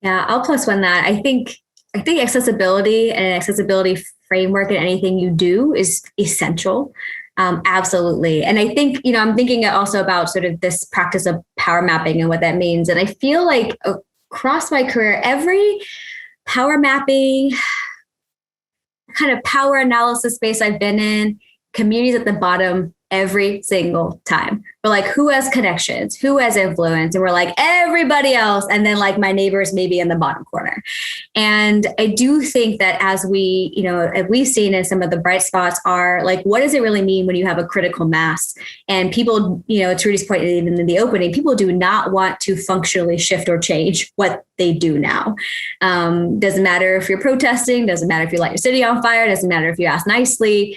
Yeah, I'll plus one that. I think accessibility and an accessibility framework in anything you do is essential. Absolutely. And I think, I'm thinking also about sort of this practice of power mapping and what that means. And I feel like across my career, every power mapping kind of power analysis space I've been in, communities at the bottom every single time. We're like, who has connections? Who has influence? And we're like, everybody else. And then like my neighbors maybe in the bottom corner. And I do think that as we've seen in some of the bright spots are like, what does it really mean when you have a critical mass? And people, to Rudy's point, even in the opening, people do not want to functionally shift or change what they do now. Doesn't matter if you're protesting, doesn't matter if you light your city on fire, doesn't matter if you ask nicely.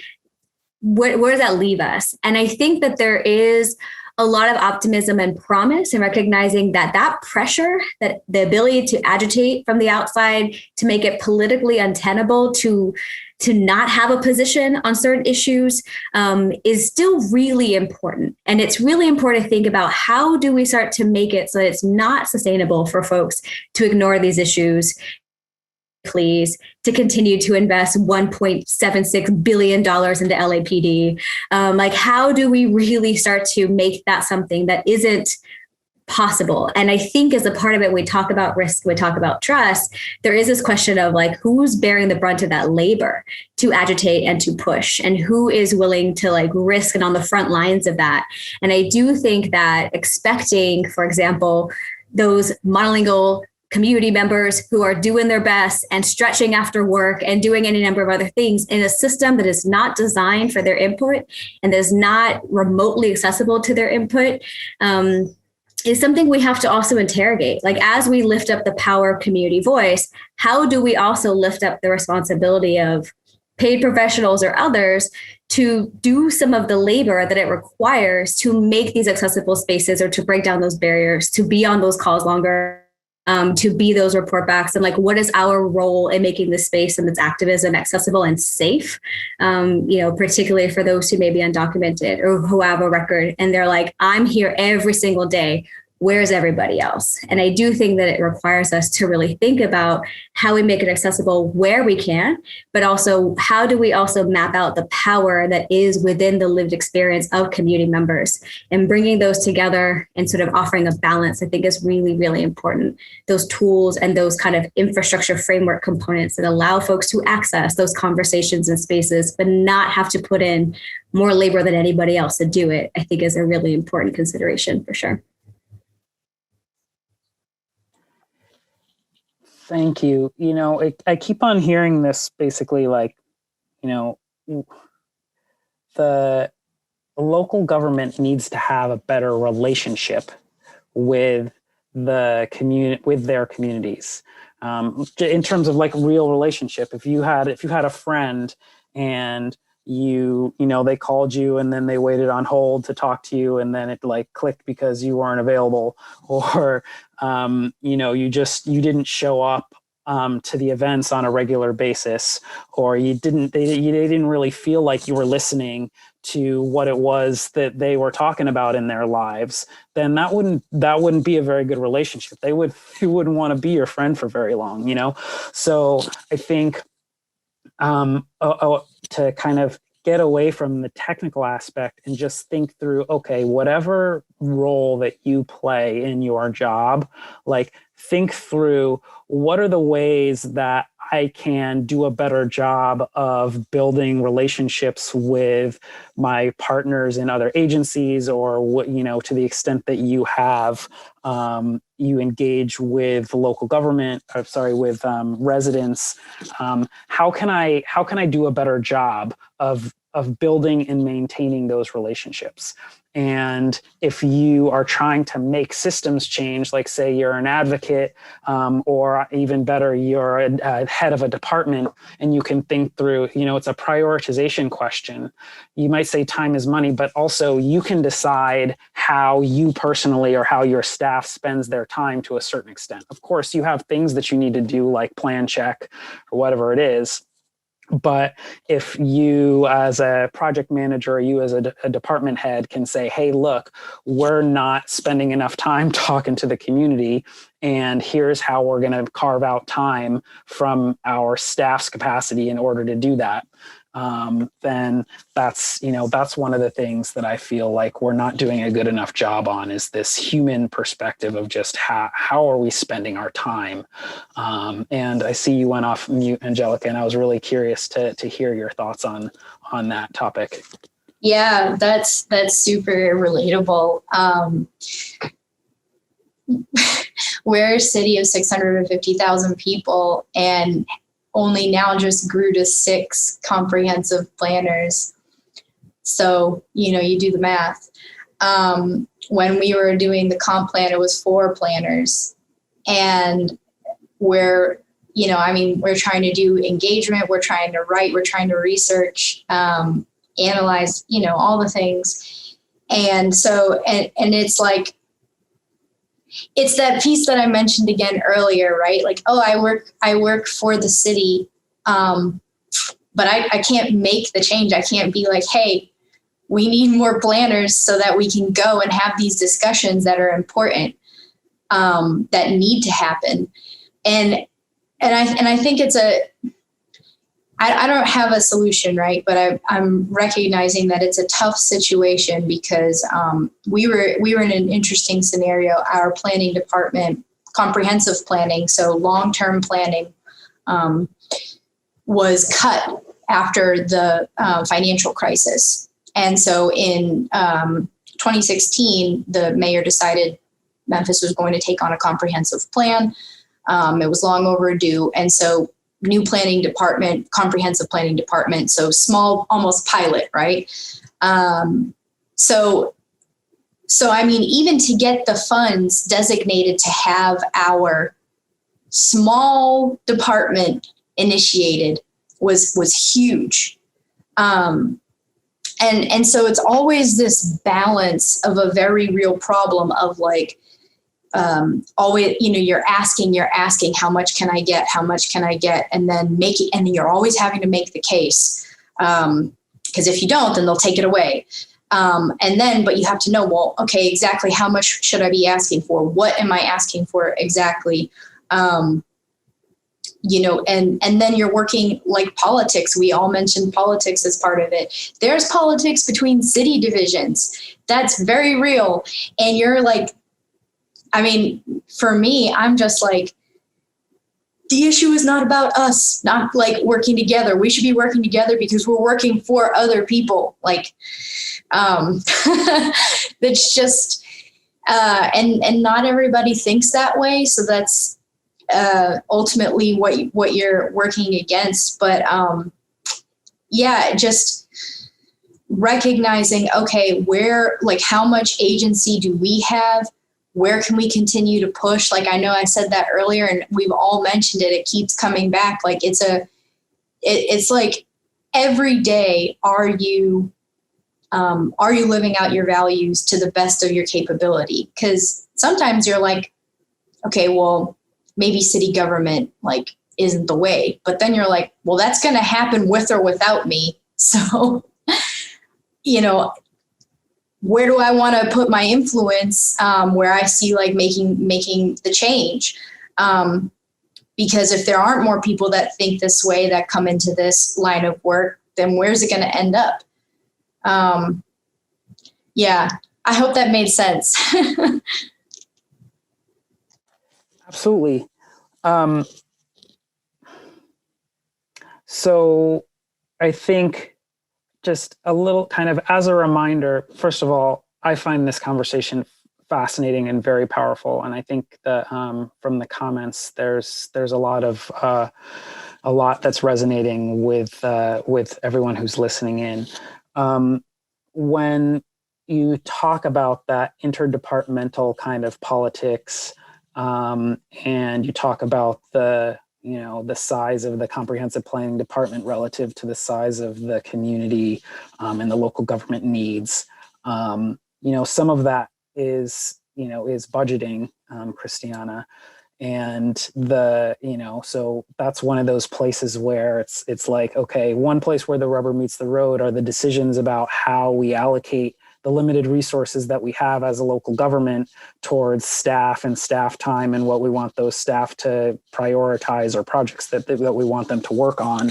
Where does that leave us? And I think that there is a lot of optimism and promise in recognizing that pressure, that the ability to agitate from the outside, to make it politically untenable, to not have a position on certain issues is still really important. And it's really important to think about, how do we start to make it so that it's not sustainable for folks to ignore these issues, please, to continue to invest $1.76 billion into LAPD. How do we really start to make that something that isn't possible? And I think as a part of it, we talk about risk, we talk about trust. There is this question of like, who's bearing the brunt of that labor to agitate and to push, and who is willing to like risk and on the front lines of that. And I do think that expecting, for example, those monolingual community members who are doing their best and stretching after work and doing any number of other things in a system that is not designed for their input and that is not remotely accessible to their input is something we have to also interrogate. Like, as we lift up the power of community voice, how do we also lift up the responsibility of paid professionals or others to do some of the labor that it requires to make these accessible spaces, or to break down those barriers, to be on those calls longer, to be those report backs, and like, what is our role in making this space and its activism accessible and safe, particularly for those who may be undocumented or who have a record and they're like, I'm here every single day where's everybody else? And I do think that it requires us to really think about how we make it accessible where we can, but also how do we also map out the power that is within the lived experience of community members, and bringing those together and sort of offering a balance, I think is really, really important. Those tools and those kind of infrastructure framework components that allow folks to access those conversations and spaces, but not have to put in more labor than anybody else to do it, I think is a really important consideration for sure. Thank you. You know, I keep on hearing this basically like, you know, the local government needs to have a better relationship with the community, with their communities, in terms of like real relationship. If you had a friend and you know, they called you and then they waited on hold to talk to you, and then it like clicked because you weren't available, or you know, you didn't show up to the events on a regular basis, or they didn't really feel like you were listening to what it was that they were talking about in their lives, then that wouldn't be a very good relationship. They wouldn't want to be your friend for very long, you know? So I think to kind of get away from the technical aspect and just think through, okay, whatever role that you play in your job, like think through what are the ways that I can do a better job of building relationships with my partners in other agencies, or what, you know, to the extent that you have, you engage with local government, with residents. How can I do a better job of building and maintaining those relationships? And if you are trying to make systems change, like say you're an advocate, or even better, you're a head of a department, and you can think through, you know, it's a prioritization question. You might say time is money, but also you can decide how you personally or how your staff spends their time to a certain extent. Of course, you have things that you need to do like plan check or whatever it is. But if you as a project manager, or you as a department head can say, hey, look, we're not spending enough time talking to the community, and here's how we're going to carve out time from our staff's capacity in order to do that, then that's one of the things that I feel like we're not doing a good enough job on, is this human perspective of just how are we spending our time. And I see you went off mute, Angelica, and I was really curious to hear your thoughts on that topic. Yeah, that's super relatable. We're a city of 650,000 people, and only now just grew to 6 comprehensive planners. So, you know, you do the math. When we were doing the comp plan, it was 4 planners. And we're trying to do engagement, we're trying to write, we're trying to research, analyze, you know, all the things. And so, and it's like, it's that piece that I mentioned again earlier, right? Like, oh, I work for the city, but I can't make the change. I can't be like, hey, we need more planners so that we can go and have these discussions that are important, that need to happen. And I think it's I don't have a solution, right? But I'm recognizing that it's a tough situation because we were in an interesting scenario. Our planning department, comprehensive planning, so long-term planning, was cut after the financial crisis. And so in 2016, the mayor decided Memphis was going to take on a comprehensive plan. It was long overdue. And so new planning department, comprehensive planning department, so small, almost pilot, right? So I mean, even to get the funds designated to have our small department initiated was huge. And so it's always this balance of a very real problem of like, always, you know, you're asking, how much can I get? And then and you're always having to make the case. Because if you don't, then they'll take it away. But you have to know, well, okay, exactly how much should I be asking for? What am I asking for exactly? And then you're working like politics. We all mentioned politics as part of it. There's politics between city divisions. That's very real. And you're like, I mean, for me, I'm just like, the issue is not about us, not like working together. We should be working together because we're working for other people. Like, that's just, and not everybody thinks that way. So that's ultimately what you're working against. But just recognizing, okay, how much agency do we have? Where can we continue to push? Like, I know I said that earlier and we've all mentioned it. It keeps coming back. Like it's like every day, are you living out your values to the best of your capability? Because sometimes you're like, okay, well, maybe city government like isn't the way, but then you're like, well, that's going to happen with or without me. So, where do I want to put my influence, where I see like making the change? Because if there aren't more people that think this way, that come into this line of work, then where's it going to end up? I hope that made sense. Absolutely. So I think just a little kind of as a reminder, first of all, I find this conversation fascinating and very powerful. And I think that from the comments, there's a lot that's resonating with everyone who's listening in. When you talk about that interdepartmental kind of politics, and you talk about the size of the comprehensive planning department relative to the size of the community and the local government needs. Some of that is budgeting, Christiana. And so that's one of those places where it's like, okay, one place where the rubber meets the road are the decisions about how we allocate the limited resources that we have as a local government towards staff and staff time and what we want those staff to prioritize or projects that we want them to work on.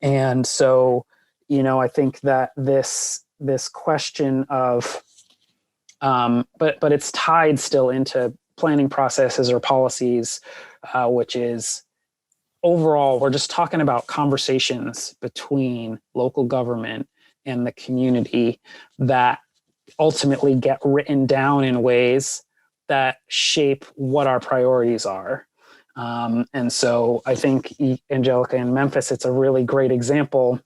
And so, I think that this question of, but it's tied still into planning processes or policies, which is overall, we're just talking about conversations between local government and the community that ultimately get written down in ways that shape what our priorities are. And so I think, Angelica, in Memphis, it's a really great example.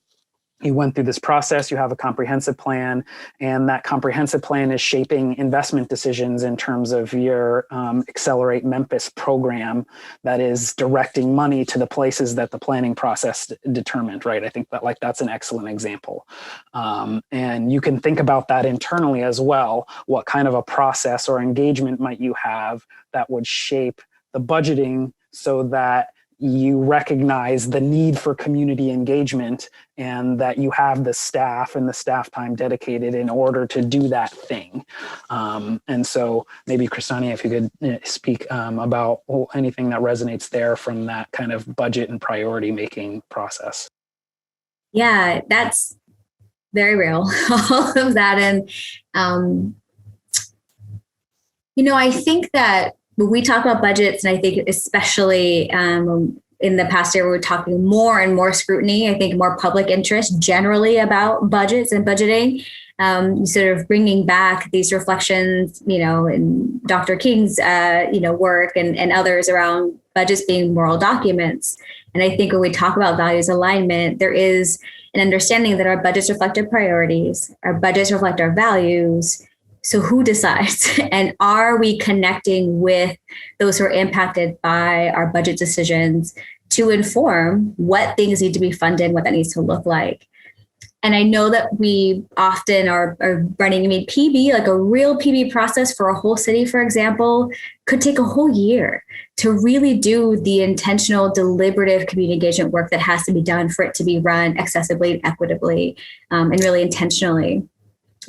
You went through this process, you have a comprehensive plan, and that comprehensive plan is shaping investment decisions in terms of your Accelerate Memphis program that is directing money to the places that the planning process determined, right? I think that's an excellent example. And you can think about that internally as well. What kind of a process or engagement might you have that would shape the budgeting so that you recognize the need for community engagement and that you have the staff and the staff time dedicated in order to do that thing. And so maybe Christiana, if you could speak about anything that resonates there from that kind of budget and priority making process. Yeah, that's very real, all of that. And, I think that when we talk about budgets, and I think especially in the past year, we're talking more and more scrutiny, I think more public interest generally about budgets and budgeting, sort of bringing back these reflections, in Dr. King's, work and others around budgets being moral documents. And I think when we talk about values alignment, there is an understanding that our budgets reflect our priorities, our budgets reflect our values. So who decides? And are we connecting with those who are impacted by our budget decisions to inform what things need to be funded, what that needs to look like? And I know that we often are running, PB, like a real PB process for a whole city, for example, could take a whole year to really do the intentional, deliberative community engagement work that has to be done for it to be run accessibly and equitably, and really intentionally.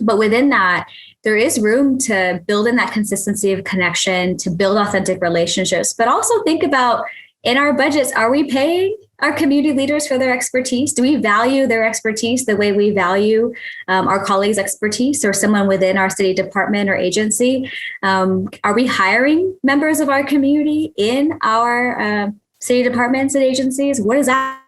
But within that, there is room to build in that consistency of connection, to build authentic relationships, but also think about, in our budgets, are we paying our community leaders for their expertise? Do we value their expertise the way we value our colleagues' expertise, or someone within our city department or agency? Are we hiring members of our community in our city departments and agencies? What is that?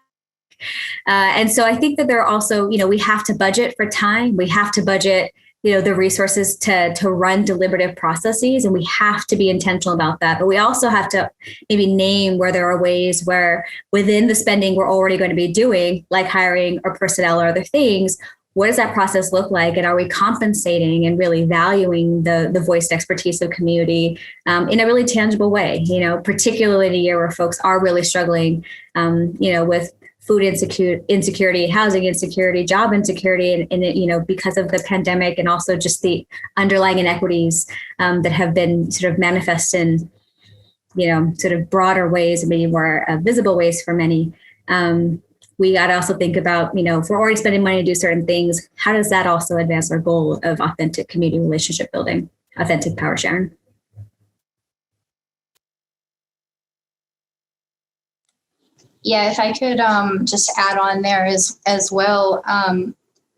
And so I think that there are also, we have to budget for time. We have to budget, the resources to run deliberative processes, and we have to be intentional about that. But we also have to maybe name where there are ways where within the spending we're already going to be doing, like hiring or personnel or other things, what does that process look like? And are we compensating and really valuing the voiced expertise of community in a really tangible way, particularly in a year where folks are really struggling, with food insecurity, housing insecurity, job insecurity, and because of the pandemic, and also just the underlying inequities that have been sort of manifest in, sort of broader ways, and maybe more visible ways for many. We got to also think about, if we're already spending money to do certain things, how does that also advance our goal of authentic community relationship building, authentic power sharing? Yeah, if I could just add on there as well.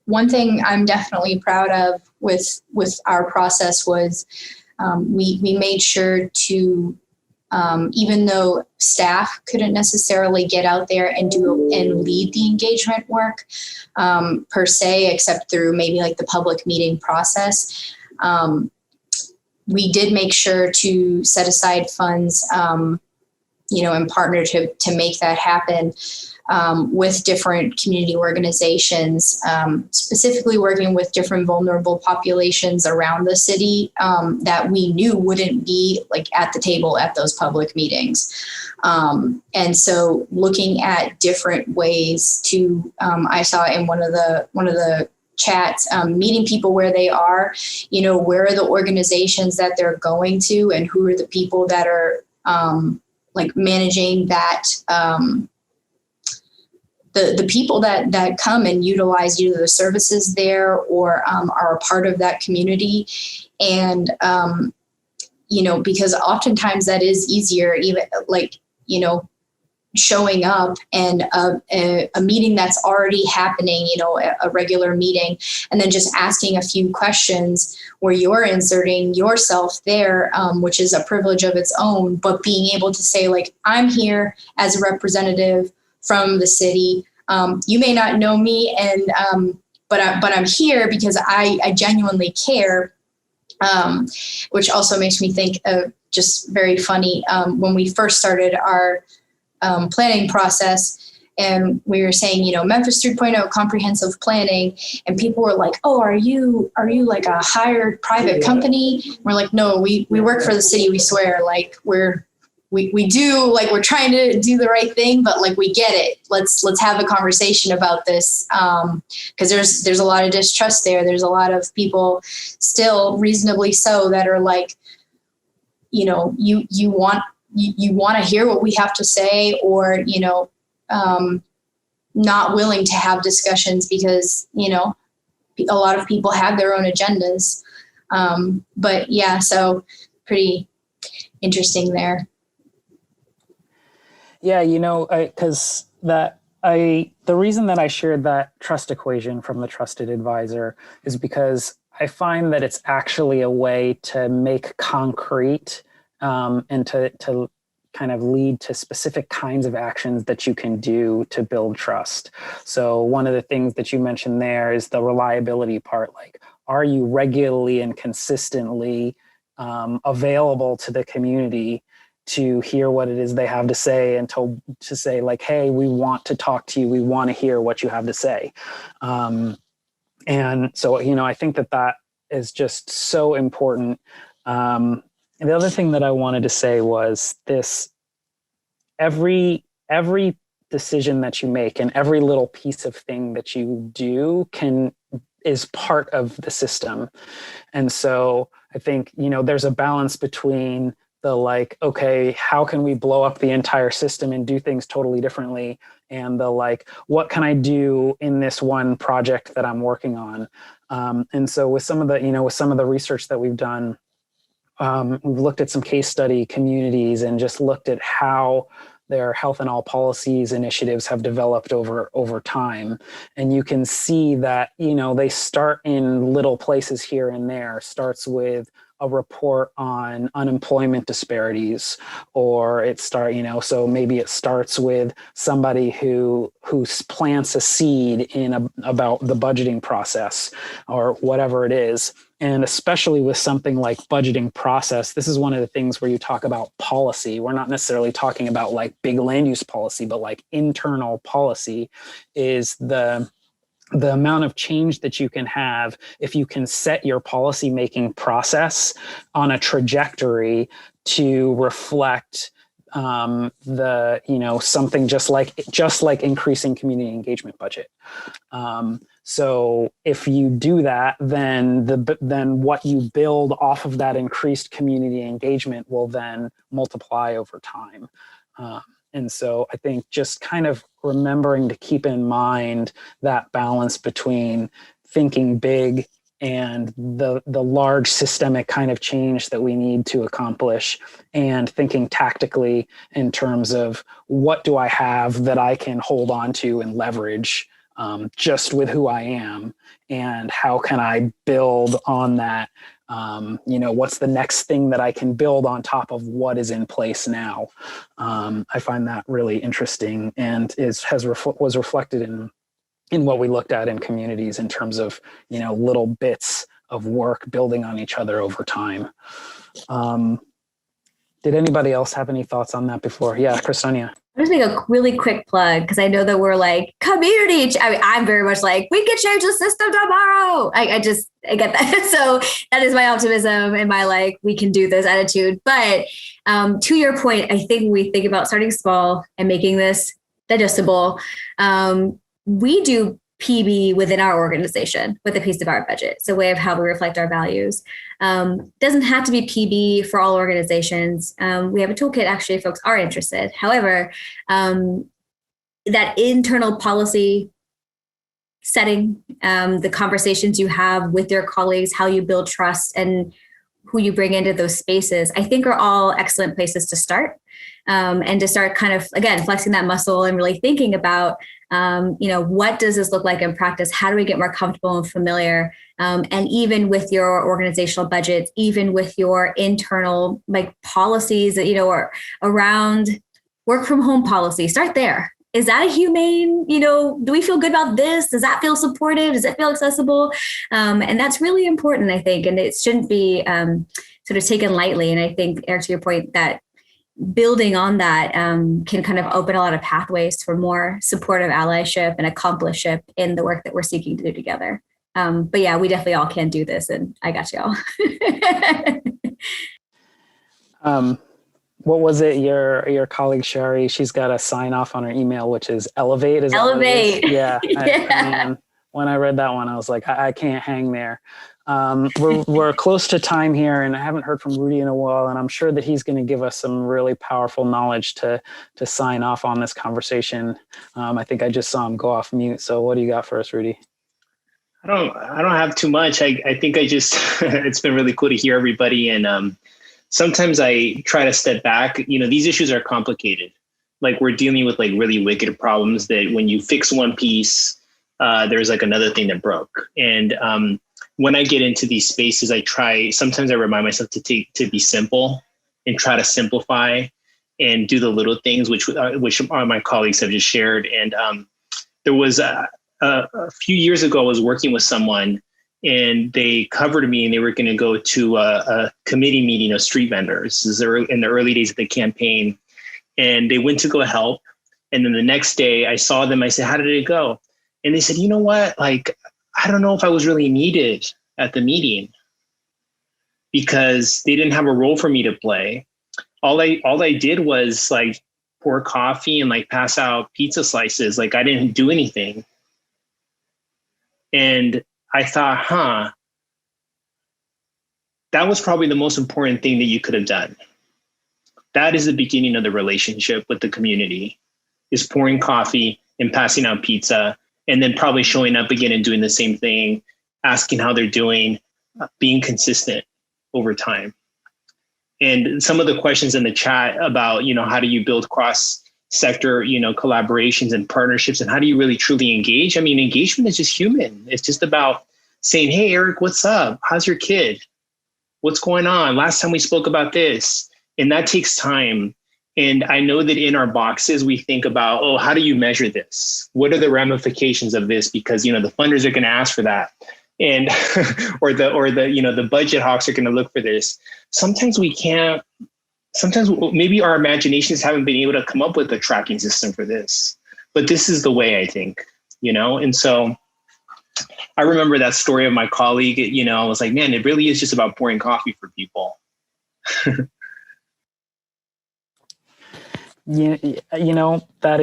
One thing I'm definitely proud of with our process was we made sure to, even though staff couldn't necessarily get out there and lead the engagement work per se, except through maybe like the public meeting process, we did make sure to set aside funds and partner to make that happen with different community organizations, specifically working with different vulnerable populations around the city that we knew wouldn't be like at the table at those public meetings. And so looking at different ways to, I saw in one of the chats, meeting people where they are, where are the organizations that they're going to, and who are the people that are like managing that, the people that come and utilize either the services there or are a part of that community. And, because oftentimes that is easier, even like, showing up and a meeting that's already happening, a regular meeting, and then just asking a few questions where you're inserting yourself there, which is a privilege of its own, but being able to say, like, I'm here as a representative from the city. You may not know me, and but I'm here because I genuinely care, which also makes me think of just very funny when we first started our planning process, and we were saying, Memphis 3.0 comprehensive planning, and people were like, oh, are you like a hired private company? We're like, no, we work for the city, we swear, like we do, like, we're trying to do the right thing, but like, we get it. Let's have a conversation about this. Cause there's a lot of distrust there. There's a lot of people still, reasonably so, that are like, you want to hear what we have to say, or, not willing to have discussions because, a lot of people have their own agendas. But yeah, so pretty interesting there. Yeah, because the reason that I shared that trust equation from the trusted advisor is because I find that it's actually a way to make concrete and to kind of lead to specific kinds of actions that you can do to build trust. So one of the things that you mentioned there is the reliability part. Like, are you regularly and consistently available to the community to hear what it is they have to say, and to say, like, hey, we want to talk to you. We want to hear what you have to say. And so, I think that is just so important. And the other thing that I wanted to say was this: every decision that you make and every little piece of thing that you do is part of the system. And so I think, there's a balance between like, okay, how can we blow up the entire system and do things totally differently? And the like, what can I do in this one project that I'm working on? And so with some of the research that we've done, we've looked at some case study communities and just looked at how their health and all policies initiatives have developed over time. And you can see that, they start in little places here and there. Starts with a report on unemployment disparities, or so maybe it starts with somebody who plants a seed about the budgeting process or whatever it is. And especially with something like budgeting process, this is one of the things where you talk about policy. We're not necessarily talking about like big land use policy, but like internal policy is the amount of change that you can have if you can set your policy making process on a trajectory to reflect something just like increasing community engagement budget. So if you do that, then what you build off of that increased community engagement will then multiply over time. And so I think just kind of remembering to keep in mind that balance between thinking big and the large systemic kind of change that we need to accomplish, and thinking tactically in terms of what do I have that I can hold on to and leverage just with who I am, and how can I build on that? What's the next thing that I can build on top of what is in place now? I find that really interesting, and was reflected in what we looked at in communities in terms of, little bits of work building on each other over time. Did anybody else have any thoughts on that before? Yeah, Christonia. I'm just make a really quick plug because I know that we're like community. I'm very much like, we can change the system tomorrow. I get that. So that is my optimism and my like, we can do this attitude. But to your point, I think when we think about starting small and making this digestible, we do PB within our organization with a piece of our budget. It's a way of how we reflect our values. Doesn't have to be PB for all organizations. We have a toolkit actually if folks are interested. However, that internal policy setting, the conversations you have with your colleagues, how you build trust and who you bring into those spaces, I think are all excellent places to start. And to start kind of, again, flexing that muscle and really thinking about, what does this look like in practice? How do we get more comfortable and familiar? And even with your organizational budgets, even with your internal like policies that, or around work from home policy, start there. Is that a humane, do we feel good about this? Does that feel supportive? Does it feel accessible? And that's really important, I think, and it shouldn't be sort of taken lightly. And I think, Eric, to your point, that building on that can kind of open a lot of pathways for more supportive allyship and accomplishment in the work that we're seeking to do together. But yeah, we definitely all can do this, and I got y'all. What was it? Your colleague Sherry, she's got a sign off on her email, which is elevate. Is elevate? Yeah. Yeah. When I read that one, I was like, I can't hang there. We're close to time here, and I haven't heard from Rudy in a while, and I'm sure that he's going to give us some really powerful knowledge to sign off on this conversation. I think I just saw him go off mute. So what do you got for us, Rudy? I don't have too much. I think I just it's been really cool to hear everybody, and sometimes I try to step back. These issues are complicated. Like, we're dealing with like really wicked problems that when you fix one piece, there's like another thing that broke. And when I get into these spaces, sometimes I remind myself to be simple and try to simplify and do the little things, which my colleagues have just shared. And there was a few years ago, I was working with someone, and they covered me, and they were going to go to a committee meeting of street vendors. This is in the early days of the campaign. And they went to go help. And then the next day I saw them, I said, how did it go? And they said, you know what? Like, I don't know if I was really needed at the meeting, because they didn't have a role for me to play. All I did was like pour coffee and like pass out pizza slices. Like, I didn't do anything. And I thought, that was probably the most important thing that you could have done. That is the beginning of the relationship with the community, is pouring coffee and passing out pizza, and then probably showing up again and doing the same thing, asking how they're doing, being consistent over time. And some of the questions in the chat about, how do you build cross-sector, collaborations and partnerships, and how do you really truly engage? I mean, engagement is just human. It's just about saying, hey, Eric, what's up? How's your kid? What's going on? Last time we spoke about this. And that takes time. And I know that in our boxes, we think about, oh, how do you measure this? What are the ramifications of this? Because, the funders are going to ask for that. And, or the budget hawks are going to look for this. Sometimes we can't, maybe our imaginations haven't been able to come up with a tracking system for this, but this is the way, I think, and so I remember that story of my colleague, I was like, man, it really is just about pouring coffee for people. That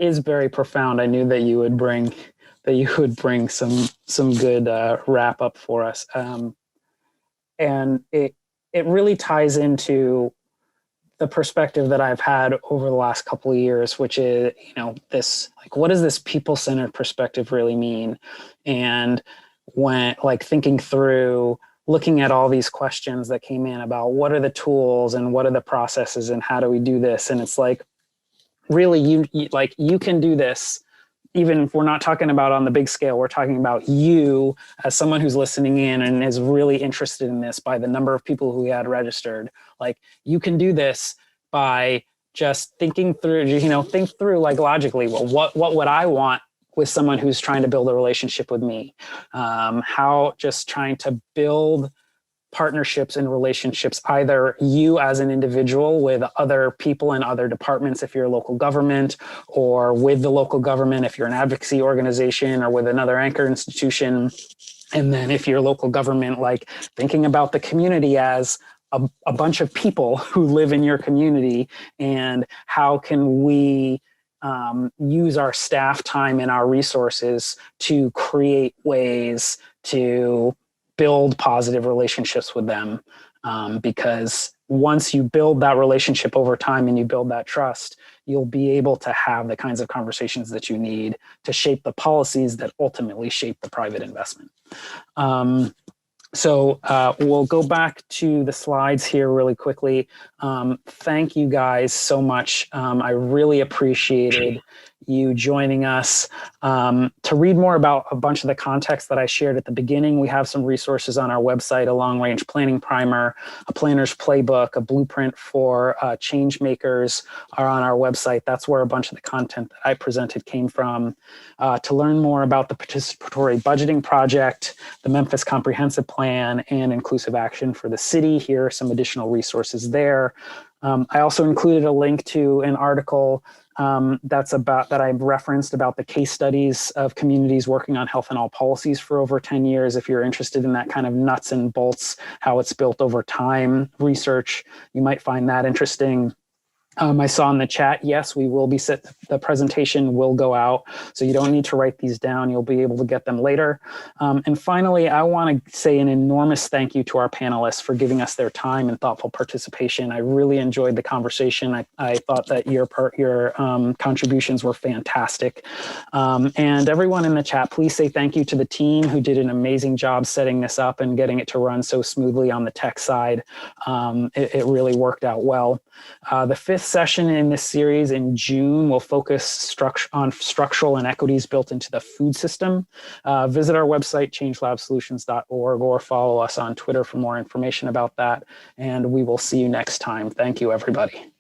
is very profound. I knew that you would bring some good wrap up for us. And it really ties into the perspective that I've had over the last couple of years, which is, this, like, what does this people-centered perspective really mean? And when, thinking through, looking at all these questions that came in about what are the tools and what are the processes and how do we do this? And it's like, really, you can do this. Even if we're not talking about on the big scale, we're talking about you as someone who's listening in and is really interested in this by the number of people who had registered. Like, you can do this by just thinking through, think through logically, well, what would I want with someone who's trying to build a relationship with me? How just trying to build partnerships and relationships, either you as an individual with other people in other departments if you're a local government, or with the local government if you're an advocacy organization, or with another anchor institution. And then if you're local government, thinking about the community as a bunch of people who live in your community, and how can we use our staff time and our resources to create ways to build positive relationships with them, because once you build that relationship over time and you build that trust, you'll be able to have the kinds of conversations that you need to shape the policies that ultimately shape the private investment. So we'll go back to the slides here really quickly. Thank you guys so much. I really appreciated you joining us. To read more about a bunch of the context that I shared at the beginning, we have some resources on our website: a long-range planning primer, a planner's playbook, a blueprint for change makers are on our website. That's where a bunch of the content that I presented came from. To learn more about the participatory budgeting project, the Memphis Comprehensive Plan, and inclusive action for the city, here are some additional resources there. I also included a link to an article that I referenced about the case studies of communities working on health and all policies for over 10 years. If you're interested in that kind of nuts and bolts, how it's built over time research, you might find that interesting. I saw in the chat, yes, we will be set. The presentation will go out, so you don't need to write these down. You'll be able to get them later. And finally, I want to say an enormous thank you to our panelists for giving us their time and thoughtful participation. I really enjoyed the conversation. I thought that your contributions were fantastic. And everyone in the chat, please say thank you to the team who did an amazing job setting this up and getting it to run so smoothly on the tech side. It really worked out well. The fifth session in this series in June will focus on structural inequities built into the food system. Visit our website, changelabsolutions.org, or follow us on Twitter for more information about that. And we will see you next time. Thank you, everybody.